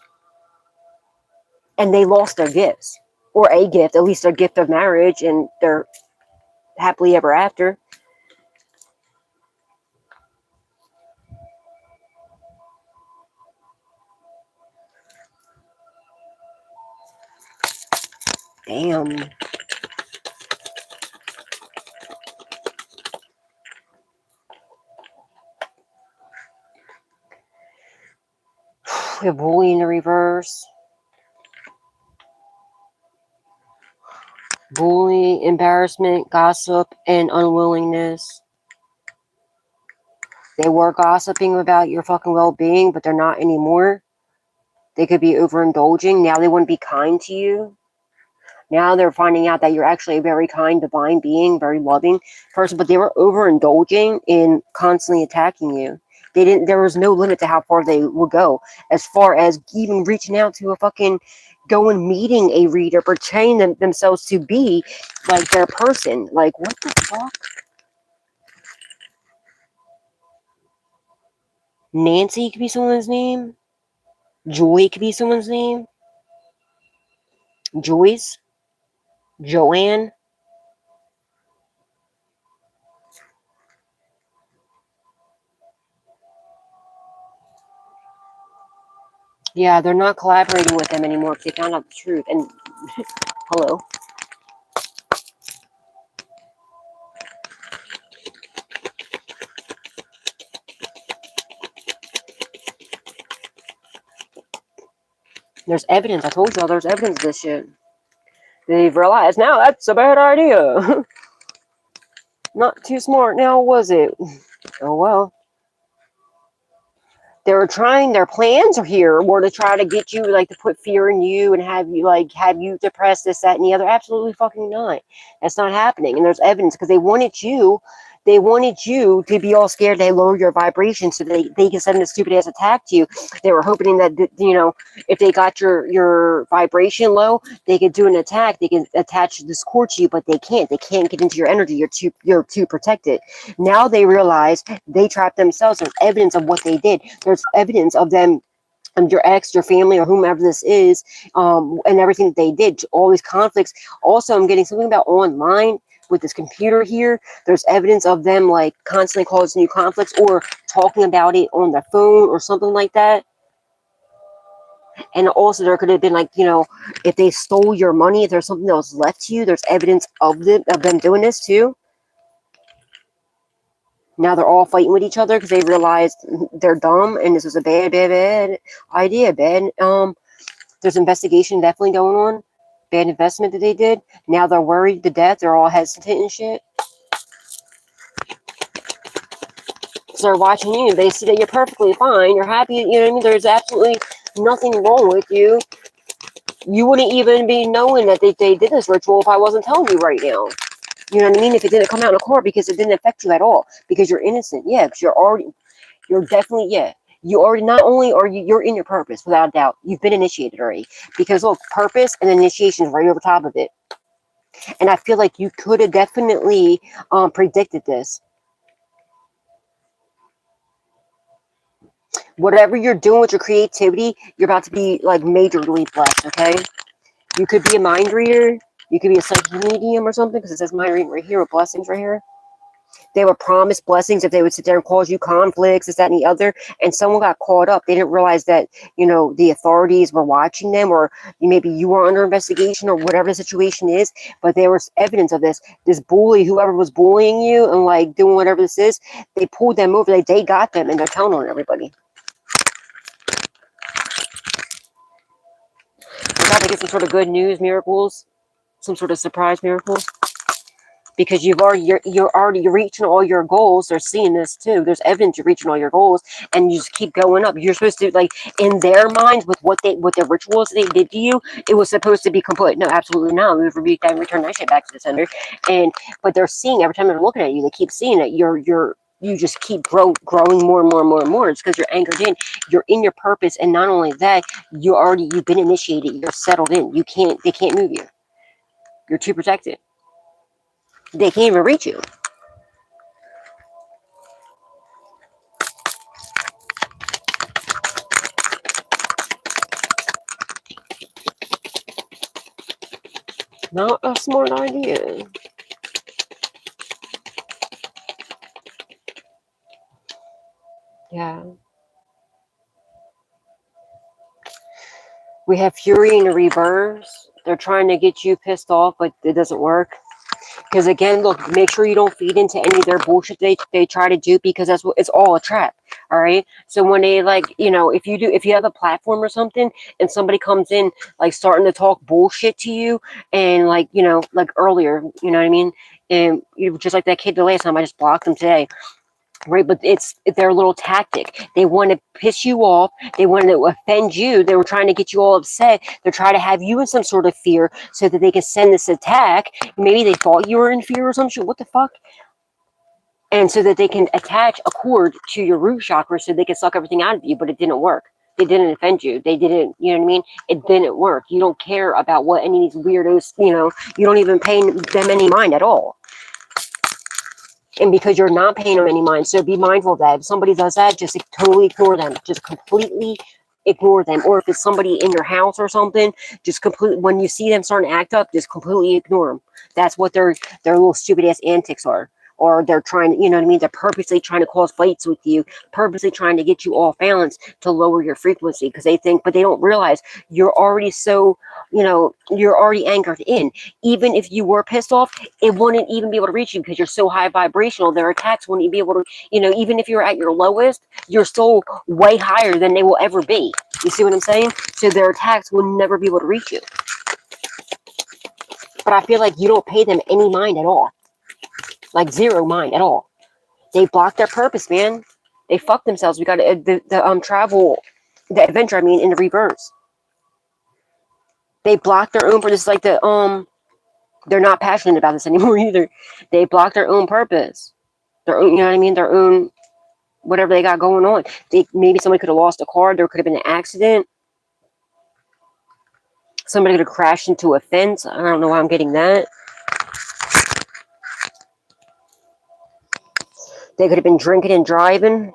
and they lost their gifts, or a gift, at least their gift of marriage, and they're happily ever after. Damn. We have bully in the reverse. Bully, embarrassment, gossip, and unwillingness. They were gossiping about your fucking well-being, but they're not anymore. They could be overindulging. Now they wouldn't be kind to you. Now they're finding out that you're actually a very kind, divine being, very loving person, but they were overindulging in constantly attacking you. They didn't. There was no limit to how far they would go, as far as even reaching out to a fucking, going meeting a reader, portraying themselves to be like their person. Like, what the fuck? Nancy could be someone's name. Joy could be someone's name. Joyce. Joanne. Yeah, they're not collaborating with them anymore because they found out the truth. And hello. There's evidence. I told y'all there's evidence of this shit. They've realized now that's a bad idea. Not too smart now, was it? Oh well. They were trying, their plans are here were to try to get you, like, to put fear in you and have you depressed, this, that, and the other. Absolutely fucking not. That's not happening. And there's evidence because they wanted you to be all scared. They lower your vibration so they can send a stupid ass attack to you. They were hoping that, if they got your vibration low, they could do an attack. They can attach this cord to you, but they can't. They can't get into your energy. You're too protected. Now they realize they trapped themselves. There's evidence of what they did. There's evidence of them and your ex, your family, or whomever this is, and everything that they did. All these conflicts. Also, I'm getting something about online with this computer here. There's evidence of them like constantly causing new conflicts or talking about it on their phone or something like that. And also there could have been like, if they stole your money, if there's something that was left to you, there's evidence of them doing this too. Now they're all fighting with each other because they realized they're dumb and this was a bad idea. There's investigation definitely going on. Bad investment that they did. Now they're worried to death. They're all hesitant and shit. So they're watching you. They see that you're perfectly fine. You're happy. You know what I mean? There's absolutely nothing wrong with you. You wouldn't even be knowing that they did this ritual if I wasn't telling you right now. You know what I mean? If it didn't come out in court, because it didn't affect you at all, because you're innocent. Yeah, because you're definitely, yeah. You already, not only are you're in your purpose, without a doubt. You've been initiated already. Because look, purpose and initiation is right over top of it. And I feel like you could have definitely predicted this. Whatever you're doing with your creativity, you're about to be like majorly blessed, okay? You could be a mind reader. You could be a psychic medium or something, because it says mind reading right here with blessings right here. They were promised blessings if they would sit there and cause you conflicts, this, that, and the other. And someone got caught up. They didn't realize that, the authorities were watching them, or maybe you were under investigation, or whatever the situation is. But there was evidence of this. This bully, whoever was bullying you and like doing whatever this is, they pulled them over. They got them, and they're telling on everybody. I got to get some sort of good news miracles, some sort of surprise miracles. Because you're reaching all your goals. They're seeing this too. There's evidence you're reaching all your goals, and you just keep going up. You're supposed to, like, in their minds, with what the rituals they did to you, it was supposed to be complete. No, absolutely not. We've rebuked that and returned that shit back to the sender. But they're seeing, every time they're looking at you, they keep seeing it. You just keep growing more and more and more and more. It's because you're anchored in. You're in your purpose, and not only that, you've been initiated. You're settled in. They can't move you. You're too protected. They can't even reach you. Not a smart idea. Yeah. We have Fury in the reverse. They're trying to get you pissed off, but it doesn't work. Because again, look, make sure you don't feed into any of their bullshit they try to do, because that's what it's all a trap. All right. So when they, like, if you have a platform or something and somebody comes in like starting to talk bullshit to you, and like, like earlier, you know what I mean? And just like that kid the last time, I just blocked them today. Right, but it's their little tactic. They want to piss you off. They want to offend you. They were trying to get you all upset. They're trying to have you in some sort of fear so that they can send this attack. Maybe they thought you were in fear or some shit. What the fuck? And so that they can attach a cord to your root chakra so they can suck everything out of you. But it didn't work. They didn't offend you. They didn't, you know what I mean? It didn't work. You don't care about what any of these weirdos, you don't even pay them any mind at all. And because you're not paying them any mind, so be mindful of that. If somebody does that, just totally ignore them. Just completely ignore them. Or if it's somebody in your house or something, just completely, when you see them starting to act up, just completely ignore them. That's what their little stupid ass antics are. Or they're trying, you know what I mean? They're purposely trying to cause fights with you, purposely trying to get you off balance to lower your frequency, because they think, but they don't realize you're already so, you're already anchored in. Even if you were pissed off, it wouldn't even be able to reach you because you're so high vibrational. Their attacks wouldn't be able to, even if you're at your lowest, you're still way higher than they will ever be. You see what I'm saying? So their attacks will never be able to reach you. But I feel like you don't pay them any mind at all. Like zero mind at all. They blocked their purpose, man. They fucked themselves. We got the adventure, in the reverse. They blocked their own purpose. Like they're not passionate about this anymore either. They blocked their own purpose. Their own, you know what I mean? Their own, whatever they got going on. Maybe somebody could have lost a car. There could have been an accident. Somebody could have crashed into a fence. I don't know why I'm getting that. They could have been drinking and driving.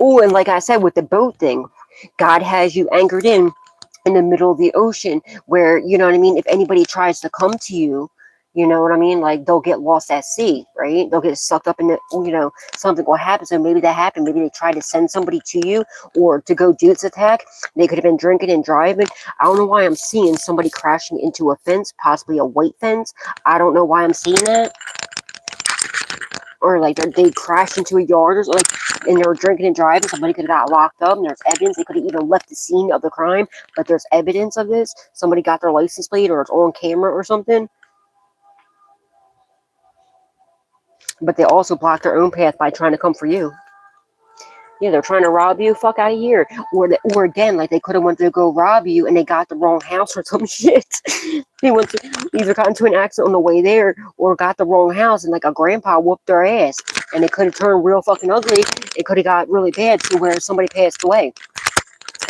Oh, and like I said, with the boat thing, God has you anchored in the middle of the ocean where, you know what I mean, if anybody tries to come to you, you know what I mean, like they'll get lost at sea, right? They'll get sucked up in the, something will happen. So maybe that happened. Maybe they tried to send somebody to you or to go do this attack. They could have been drinking and driving. I don't know why I'm seeing somebody crashing into a fence, possibly a white fence. I don't know why I'm seeing that. Or like they crashed into a yard or like, and they were drinking and driving. Somebody could have got locked up, and there's evidence. They could have even left the scene of the crime, but there's evidence of this. Somebody got their license plate, or it's on camera or something. But they also blocked their own path by trying to come for you. Yeah, they're trying to rob you. Fuck out of here. Or again, like they could have wanted to go rob you, and they got the wrong house or some shit. They went to either got into an accident on the way there, or got the wrong house, and like a grandpa whooped their ass, and it could have turned real fucking ugly. It could have got really bad to where somebody passed away.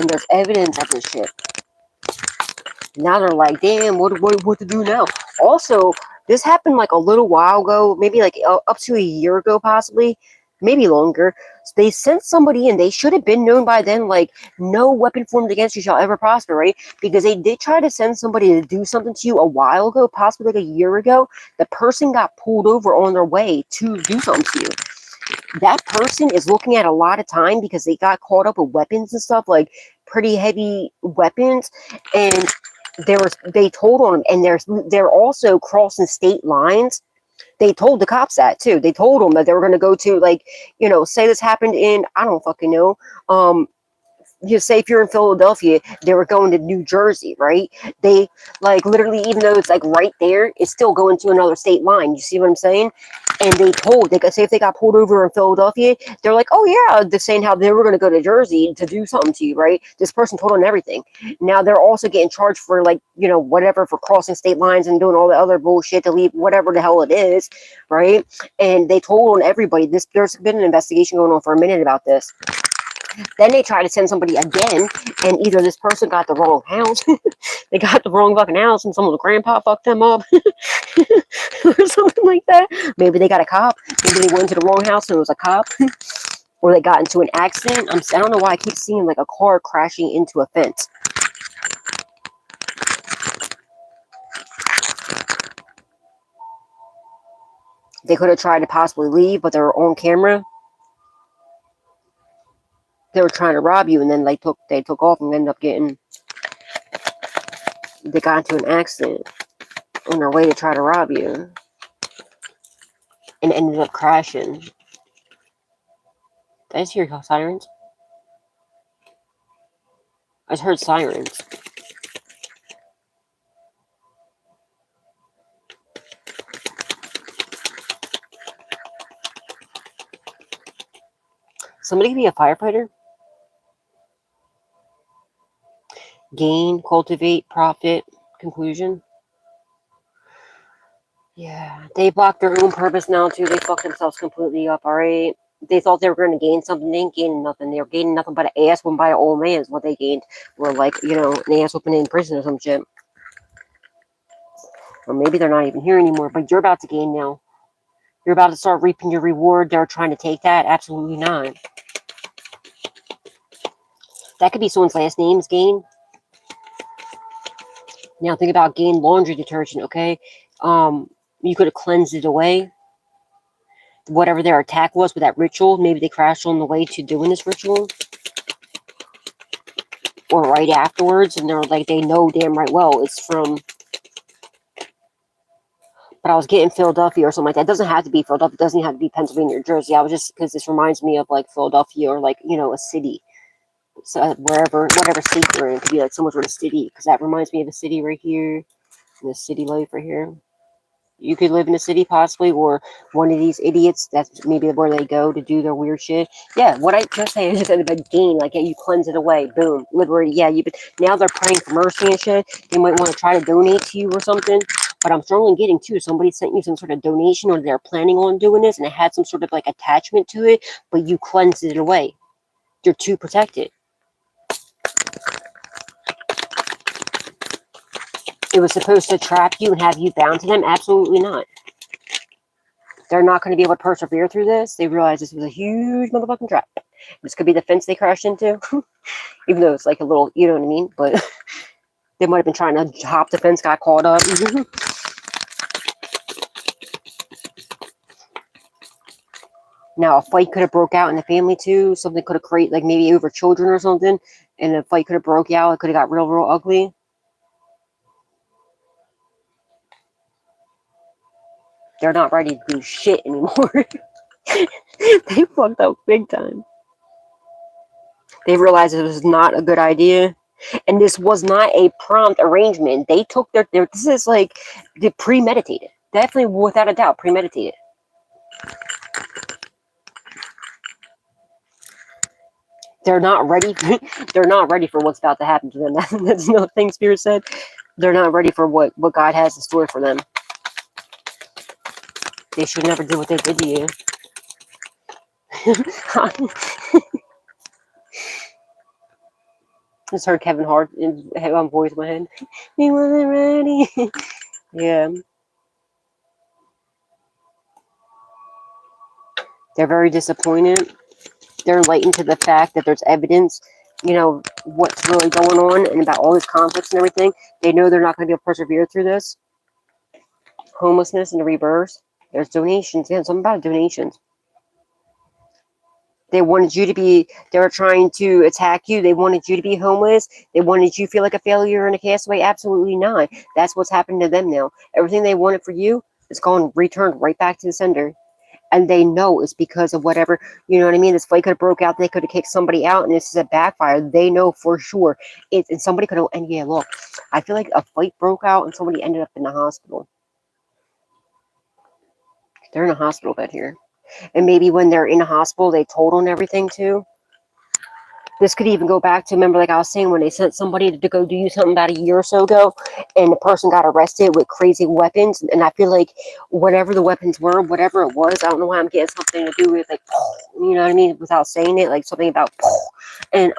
And there's evidence of this shit. Now they're like, damn, what to do now? Also, this happened like a little while ago, maybe like up to a year ago, possibly, maybe longer. So they sent somebody in. They should have been known by then, like, no weapon formed against you shall ever prosper, right? Because they did try to send somebody to do something to you a while ago, possibly like a year ago. The person got pulled over on their way to do something to you. That person is looking at a lot of time because they got caught up with weapons and stuff, like pretty heavy weapons, and they told on them, and they're also crossing state lines. They told the cops that too. They told them that they were going to go to, like, say this happened in, I don't fucking know, you say if you're in Philadelphia, they were going to New Jersey, right? They, like, literally, even though it's like right there, it's still going to another state line. You see what I'm saying? And they could say if they got pulled over in Philadelphia, they're like, oh yeah, they're saying how they were going to go to Jersey to do something to you, right? This person told on everything. Now they're also getting charged for, like, whatever, for crossing state lines and doing all the other bullshit to leave whatever the hell it is, right? And they told on everybody. There's been an investigation going on for a minute about this. Then they try to send somebody again, and either this person got the wrong house, they got the wrong fucking house, and someone's grandpa fucked them up, or something like that. Maybe they got a cop. Maybe they went to the wrong house and it was a cop, or they got into an accident. I don't know why I keep seeing like a car crashing into a fence. They could have tried to possibly leave, but they were on camera. They were trying to rob you, and then they took off and ended up getting. They got into an accident on their way to try to rob you, and ended up crashing. Did I just hear sirens? I just heard sirens. Somebody can be a firefighter. Gain, cultivate, profit, conclusion. Yeah, they blocked their own purpose now too. They fucked themselves completely up, alright? They thought they were going to gain something. They ain't gaining nothing. They were gaining nothing but an ass whooping by an old man is what they gained. Or like, you know, an ass whooping in prison or some shit. Or maybe they're not even here anymore, but you're about to gain now. You're about to start reaping your reward. They're trying to take that. Absolutely not. That could be someone's last name's gain. Now think about gain laundry detergent, okay? You could have cleansed it away. Whatever their attack was with that ritual, maybe they crashed on the way to doing this ritual. Or right afterwards, and they're like, they know damn right well it's from... But I was getting Philadelphia or something like that. It doesn't have to be Philadelphia. It doesn't have to be Pennsylvania or Jersey. I was just... Because this reminds me of like Philadelphia or like, you know, a city. So wherever, whatever state you're in, it could be like some sort of city. Because that reminds me of a city right here. And the city life right here. You could live in a city possibly, or one of these idiots, that's maybe where they go to do their weird shit. Yeah, what I just say is just a gain, like, yeah, you cleanse it away, boom, literally, yeah, now they're praying for mercy and shit. They might want to try to donate to you or something, but I'm strongly getting too, somebody sent you some sort of donation, or they're planning on doing this, and it had some sort of, like, attachment to it, but you cleansed it away. You're too protected. It was supposed to trap you and have you bound to them? Absolutely not. They're not going to be able to persevere through this. They realize this was a huge motherfucking trap. This could be the fence they crashed into. Even though it's like a little, you know what I mean? But they might have been trying to hop the fence, got caught up. Now, a fight could have broke out in the family too. Something could have created, like maybe over children or something. And a fight could have broke out. It could have got real, real ugly. They're not ready to do shit anymore. They fucked up big time. They realized it was not a good idea. And this was not a prompt arrangement. They took their this is like premeditated. Definitely, without a doubt, premeditated. They're not ready. They're not ready for what's about to happen to them. That's another thing Spirit said. They're not ready for what God has in store for them. They should never do what they did to you. Just heard Kevin Hart on voice in my head. He wasn't ready. Yeah. They're very disappointed. They're enlightened to the fact that there's evidence, you know, what's really going on and about all these conflicts and everything. They know they're not going to be able to persevere through this. Homelessness and the rebirth. There's donations. Yeah, something about donations. They wanted you to be, they were trying to attack you. They wanted you to be homeless. They wanted you to feel like a failure and a castaway. Absolutely not. That's what's happened to them now. Everything they wanted for you is gone, returned right back to the sender. And they know it's because of whatever, you know what I mean? This fight could have broke out. They could have kicked somebody out, and this is a backfire. They know for sure. And somebody could have, and yeah, look, I feel like a fight broke out and somebody ended up in the hospital. They're in a hospital bed here. And maybe when they're in a hospital, they told on everything too. This could even go back to, remember, like I was saying, when they sent somebody to go do something about a year or so ago, and the person got arrested with crazy weapons. And I feel like whatever the weapons were, whatever it was, I don't know why I'm getting something to do with, like, you know what I mean, without saying it, like something about, and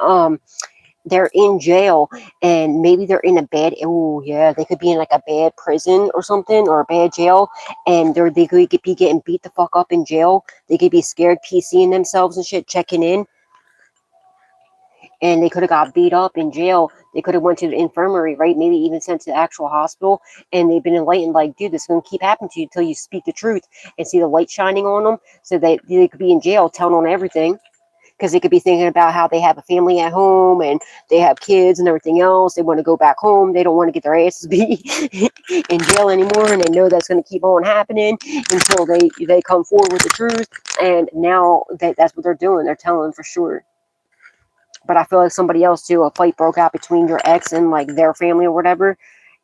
they're in jail, and maybe they're in a bad, oh yeah, they could be in like a bad prison or something, or a bad jail, and they could be getting beat the fuck up in jail. They could be scared PCing themselves and shit, checking in, and they could have got beat up in jail. They could have went to the infirmary, right? Maybe even sent to the actual hospital, and they've been enlightened, like, dude, this is going to keep happening to you until you speak the truth and see the light shining on them, so they could be in jail telling on everything, because they could be thinking about how they have a family at home and they have kids and everything else. They want to go back home. They don't want to get their asses beat in jail anymore, and they know that's going to keep on happening until they come forward with the truth. And now that's what they're doing. They're telling for sure. But I feel like somebody else too, a fight broke out between your ex and like their family or whatever,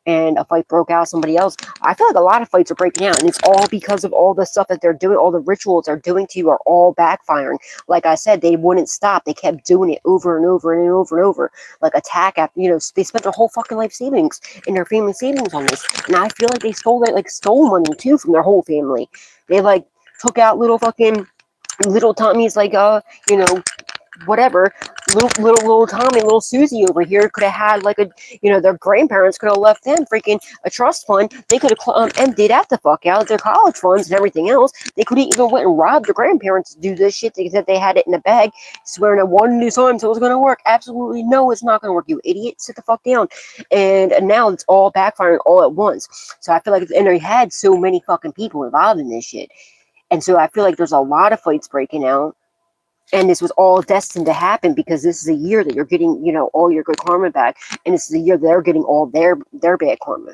and a fight broke out somebody else. I feel like a lot of fights are breaking out, and it's all because of all the stuff that they're doing. All the rituals they're doing to you are all backfiring. Like I said, they wouldn't stop. They kept doing it over and over and over and over. Like attack after, they spent their whole fucking life savings and their family savings on this. And I feel like they stole money too from their whole family. They like took out little Tommy's, like whatever, little Tommy, little Susie over here could have had like their grandparents could have left them freaking a trust fund. They could have emptied that the fuck out, their college funds and everything else. They could have even went and robbed their grandparents to do this shit. They said they had it in the bag, swearing at one new times it was going to work. Absolutely no, it's not going to work, you idiot. Sit the fuck down. And now it's all backfiring all at once. So I feel like, and they had so many fucking people involved in this shit. And so I feel like there's a lot of fights breaking out. And this was all destined to happen because this is a year that you're getting, all your good karma back. And this is a year they're getting all their bad karma.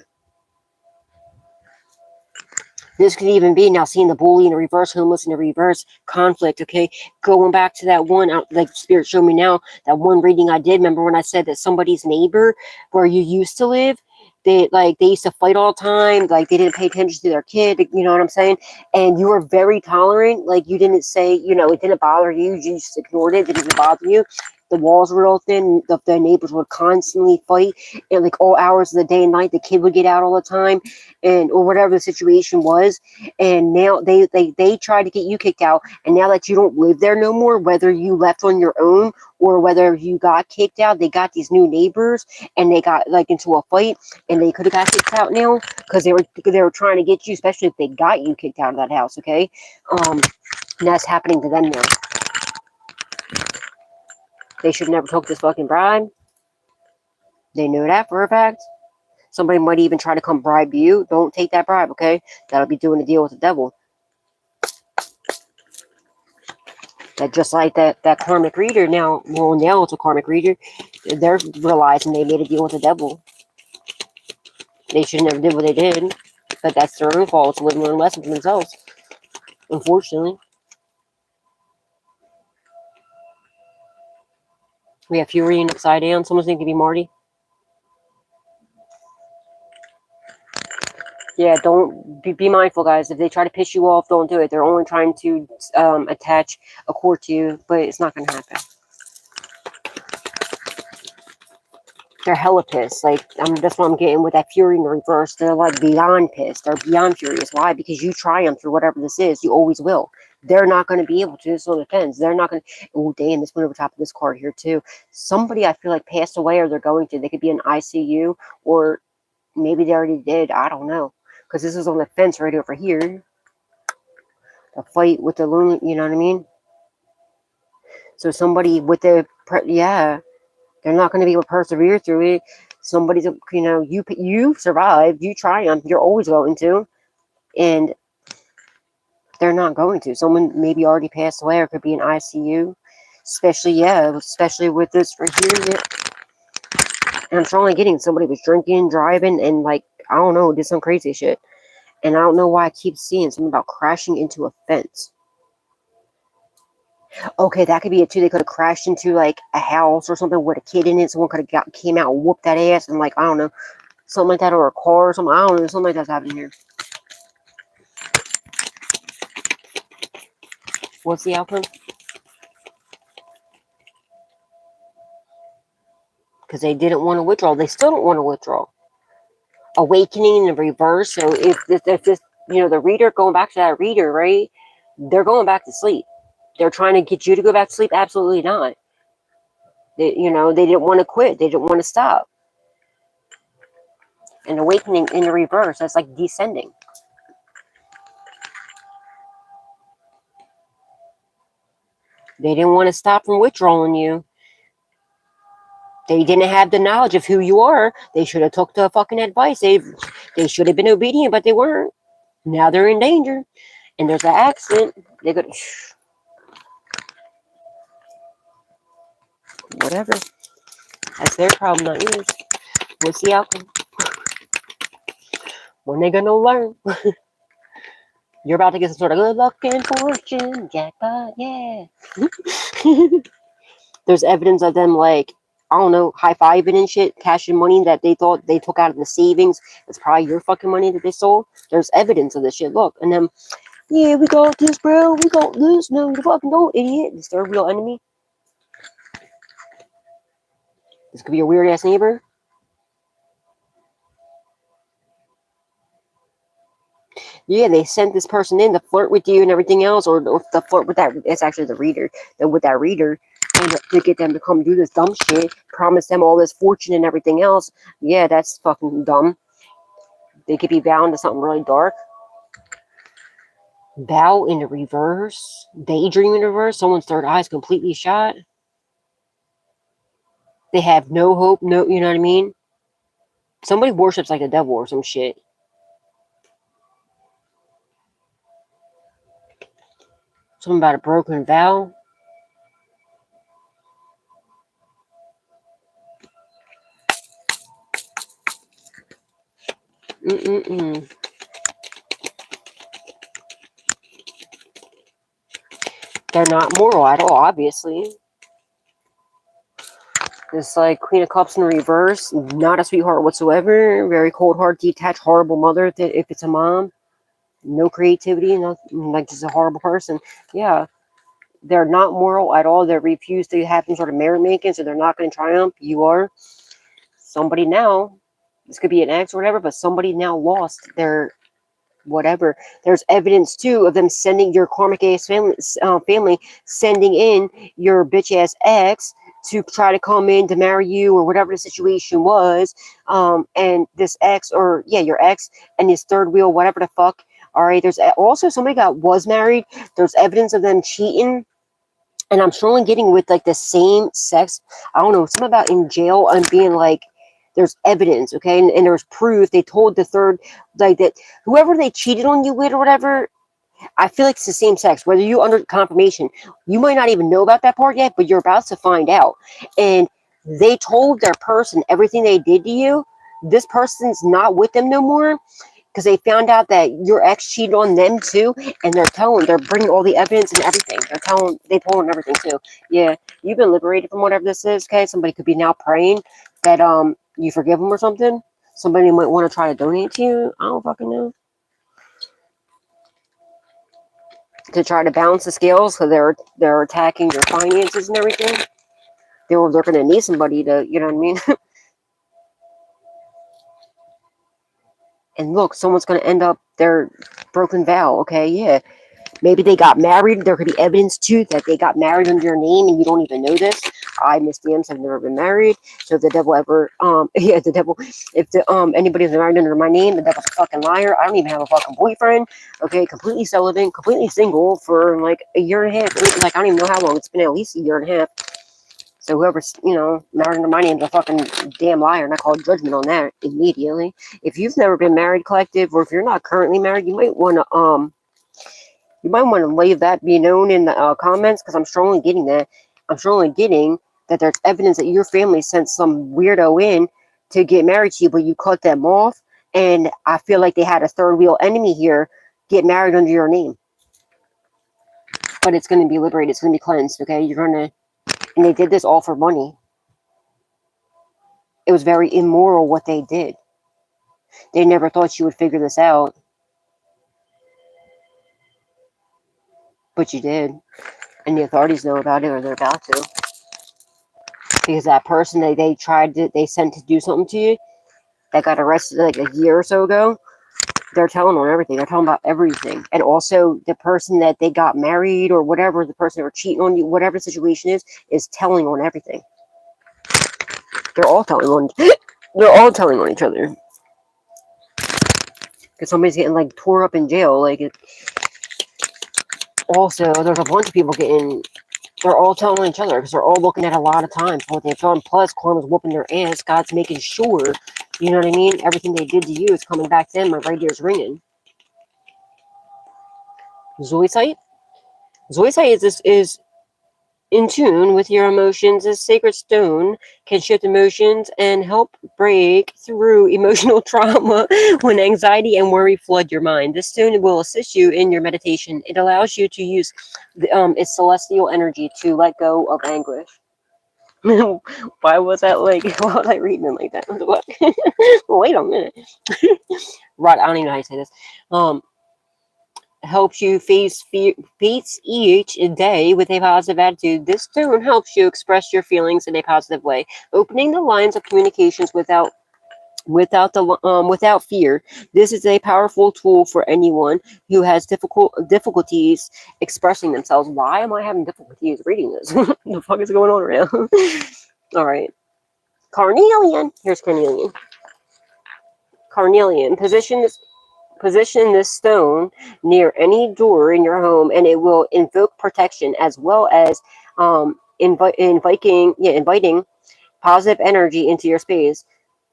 This could even be now seeing the bully in the reverse, homeless in the reverse, conflict, okay? Going back to that one, like Spirit showed me now, that one reading I did. Remember when I said that somebody's neighbor where you used to live, they used to fight all the time, like they didn't pay attention to their kid, you know what I'm saying? And you were very tolerant, like you didn't say, it didn't bother you, you just ignored it, it didn't bother you. The walls were real thin, the neighbors would constantly fight, and like all hours of the day and night, the kid would get out all the time, or whatever the situation was. And now they try to get you kicked out, and now that you don't live there no more, whether you left on your own or whether you got kicked out, they got these new neighbors, and they got like into a fight, and they could have got kicked out now because they were trying to get you, especially if they got you kicked out of that house. Okay, and that's happening to them now. They should never took this fucking bribe. They know that for a fact. Somebody might even try to come bribe you. Don't take that bribe, okay? That'll be doing a deal with the devil. That just like that karmic reader now, well, now it's a karmic reader. They're realizing they made a deal with the devil. They should never did what they did. But that's their own fault. It's a learn lesson for themselves. Unfortunately. We have Fury and Upside Down. Someone's thinking to be Marty. Yeah, don't be mindful, guys. If they try to piss you off, don't do it. They're only trying to attach a cord to you, but it's not going to happen. They're hella pissed. Like, that's what I'm getting with that Fury in the reverse. They're like beyond pissed. They're beyond furious. Why? Because you triumph through whatever this is. You always will. They're not going to be able to. This on the fence. They're not going to. Oh, damn, this went over top of this card here, too. Somebody, I feel like, passed away, or they're going to. They could be in ICU, or maybe they already did. I don't know. Because this is on the fence right over here. The fight with the loon, you know what I mean? So somebody with the, yeah, they're not going to be able to persevere through it. Somebody's, you survived, you triumph, you're always going to. And they're not going to. Someone maybe already passed away or could be in ICU. Especially with this right here. Yeah. And I'm strongly getting somebody was drinking, driving, and like, I don't know, did some crazy shit. And I don't know why I keep seeing something about crashing into a fence. Okay, that could be it too. They could have crashed into like a house or something with a kid in it. Someone could have came out and whooped that ass, and like, I don't know, something like that, or a car or something. I don't know, something like that's happening here. What's the outcome? Because they didn't want to withdraw. They still don't want to withdraw. Awakening in reverse. So if this, the reader, going back to that reader, right? They're going back to sleep. They're trying to get you to go back to sleep. Absolutely not. They didn't want to quit. They didn't want to stop. And awakening in the reverse, that's like descending. They didn't want to stop from withdrawing you. They didn't have the knowledge of who you are. They should have took the fucking advice. They should have been obedient, but they weren't. Now they're in danger. And there's an accident. They could whatever. That's their problem, not yours. What's the outcome? When they gonna learn? You're about to get some sort of good luck and fortune jackpot, yeah. There's evidence of them, like, I don't know, high-fiving and shit, cashing money that they thought they took out of the savings. It's probably your fucking money that they stole. There's evidence of this shit. Look, and then, yeah, we got this, bro. We got this. No, you fucking don't, idiot. It's their real enemy. This could be a weird-ass neighbor. Yeah, they sent this person in to flirt with you and everything else, or the flirt with that. It's actually the reader. With that reader, and to get them to come do this dumb shit, promise them all this fortune and everything else. Yeah, that's fucking dumb. They could be bound to something really dark. Bow in the reverse, daydream in reverse. Someone's third eye is completely shot. They have no hope. No, you know what I mean. Somebody worships like the devil or some shit. Something about a broken vow. Mm-mm-mm. They're not moral at all, obviously. It's like Queen of Cups in reverse. Not a sweetheart whatsoever. Very cold heart, detached, horrible mother if it's a mom. No creativity, like just a horrible person. Yeah. They're not moral at all. They refuse to have some sort of merit making, so they're not going to triumph. You are. Somebody now, this could be an ex or whatever, but somebody now lost their whatever. There's evidence too of them sending your karmic ass family sending in your bitch ass ex to try to come in to marry you or whatever the situation was. And this ex, or yeah, your ex and his third wheel, whatever the fuck. All right. There's also somebody was married. There's evidence of them cheating. And I'm strongly getting with like the same sex. I don't know, something about in jail and being like, there's evidence, okay? And there's proof. They told the third, like that whoever they cheated on you with or whatever, I feel like it's the same sex. Whether you under confirmation, you might not even know about that part yet, but you're about to find out. And they told their person everything they did to you. This person's not with them no more, because they found out that your ex cheated on them too, and they're bringing all the evidence and everything. They told them everything too. Yeah, you've been liberated from whatever this is. Okay, somebody could be now praying that you forgive them or something. Somebody might want to try to donate to you. I don't fucking know. To try to balance the scales, because they're attacking your finances and everything. They're going to need somebody to, you know what I mean. And look, someone's going to end up their broken vow. Okay, yeah. Maybe they got married. There could be evidence too that they got married under your name and you don't even know this. I, Misty Ems, have never been married. So if the devil ever, yeah, the devil, if anybody's married under my name, the devil's a fucking liar. I don't even have a fucking boyfriend. Okay, completely celibate, completely single for like a year and a half. Like, I don't even know how long. It's been at least a year and a half. So whoever's, married under my name is a fucking damn liar, and I call judgment on that immediately. If you've never been married, collective, or if you're not currently married, you might want to leave that be known in the comments, because I'm strongly getting that. I'm strongly getting that there's evidence that your family sent some weirdo in to get married to you, but you cut them off. And I feel like they had a third wheel enemy here get married under your name. But it's going to be liberated. It's going to be cleansed, okay? And they did this all for money. It was very immoral what they did. They never thought you would figure this out. But you did. And the authorities know about it, or they're about to. Because that person they sent to do something to you, that got arrested like a year or so ago, they're telling on everything. They're telling about everything. And also the person that they got married or whatever, the person that were cheating on you, whatever the situation is telling on everything. They're all telling on each other. Because somebody's getting like tore up in jail. Also, there's a bunch of people getting They're all telling each other because they're all looking at a lot of times what they've done. Plus, karma's whooping their ass. God's making sure, you know what I mean? Everything they did to you is coming back to them. My right ear's ringing. Zoisite? Zoisite is in tune with your emotions. This sacred stone can shift emotions and help break through emotional trauma when anxiety and worry flood your mind. This stone will assist you in your meditation. It allows you to use its celestial energy to let go of anguish. Why was that like? Why was I reading it like that? What? Wait a minute. Right, I don't even know how to say this. Helps you face each day with a positive attitude. This tone helps you express your feelings in a positive way, opening the lines of communications without fear. This is a powerful tool for anyone who has difficulties expressing themselves. Why am I having difficulties reading this? The fuck is going on right now? All right, carnelian. Here's carnelian. Carnelian. Position this stone near any door in your home, and it will invoke protection as well as inviting positive energy into your space.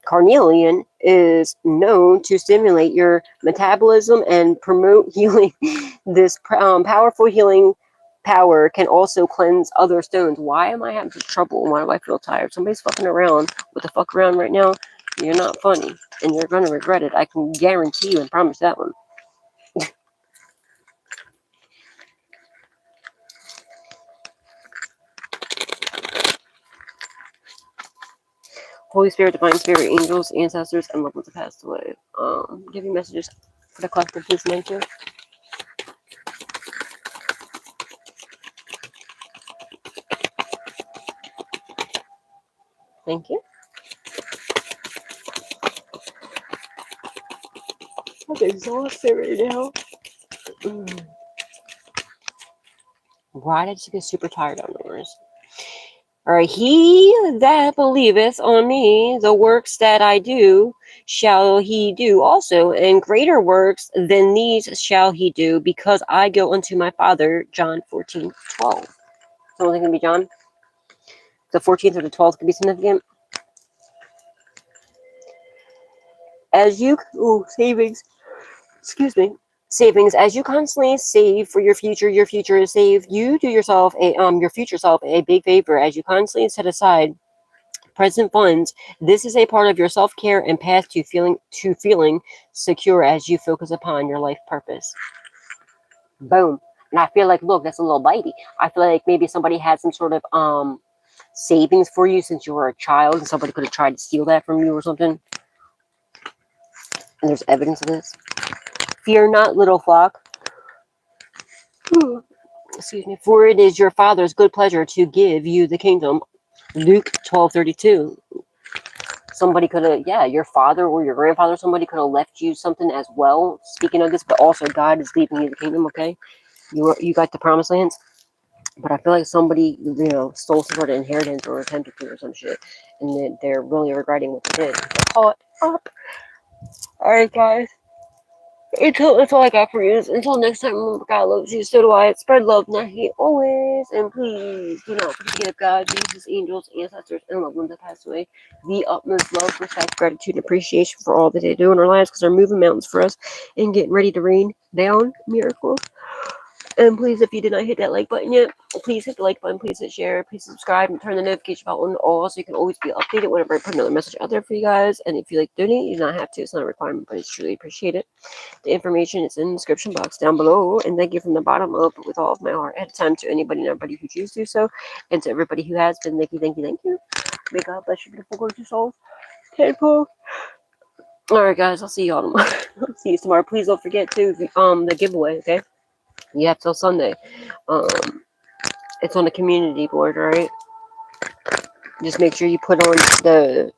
Carnelian is known to stimulate your metabolism and promote healing. This powerful healing power can also cleanse other stones. Why am I having trouble? Why do I feel tired? Somebody's fucking around with the fuck around right now. You're not funny, and you're gonna regret it. I can guarantee you and promise that one. Holy Spirit, Divine Spirit, angels, ancestors, and loved ones that passed away. Give you messages for the collective, please, nature. Thank you. I'm exhausted right now. Why did you get super tired on yours? All right, he that believeth on me, the works that I do, shall he do also, and greater works than these shall he do, because I go unto my Father. John 14:12. Someone's going to be John? The 14th or the 12th could be significant. As you, savings, excuse me, savings, as you constantly save for your future is saved. You do yourself your future self a big favor as you constantly set aside present funds. This is a part of your self-care and path to feeling secure as you focus upon your life purpose. Boom. And I feel like, look, that's a little bitey. I feel like maybe somebody had some sort of savings for you since you were a child, and somebody could have tried to steal that from you or something. And there's evidence of this. Fear not, little flock. Excuse me. For it is your Father's good pleasure to give you the kingdom. Luke 12:32. Somebody could have, your father or your grandfather, somebody could have left you something as well. Speaking of this, but also God is leaving you the kingdom. Okay, you got the promised lands. But I feel like somebody, stole some sort of inheritance or attempted to or some shit, and they're really regretting what they did. Caught up. All right, guys. That's all I got for you. Until next time, remember, God loves you, so do I. Spread love, not hate, always. And please do not forget God, Jesus, angels, ancestors, and loved ones that passed away. The utmost love, respect, gratitude, and appreciation for all that they do in our lives, because they're moving mountains for us and getting ready to rain down miracles. And please, if you did not hit that like button yet, please hit the like button, please hit share, please subscribe, and turn the notification bell on all so you can always be updated whenever I put another message out there for you guys. And if you like donate, you do not have to. It's not a requirement, but it's truly appreciated. The information is in the description box down below. And thank you from the bottom up with all of my heart ahead of time to anybody and everybody who chooses to do so. And to everybody who has been, thank you, thank you, thank you. May God bless your beautiful, gorgeous souls. Tenfold. Alright, guys, I'll see y'all tomorrow. See you tomorrow. Please don't forget to the giveaway, okay? You have till Sunday. It's on the community board, right? Just make sure you put on the,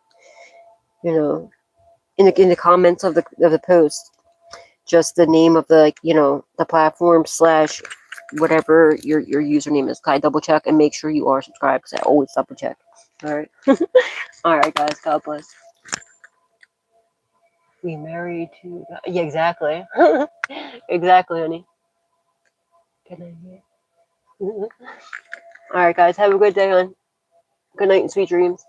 in the comments of the post, just the name of the the platform / whatever your username is. I double check and make sure you are subscribed, because I always double check. All right. All right, guys. God bless. We married to exactly. Exactly, honey. Good night. All right, guys. Have a good day, hon. Good night and sweet dreams.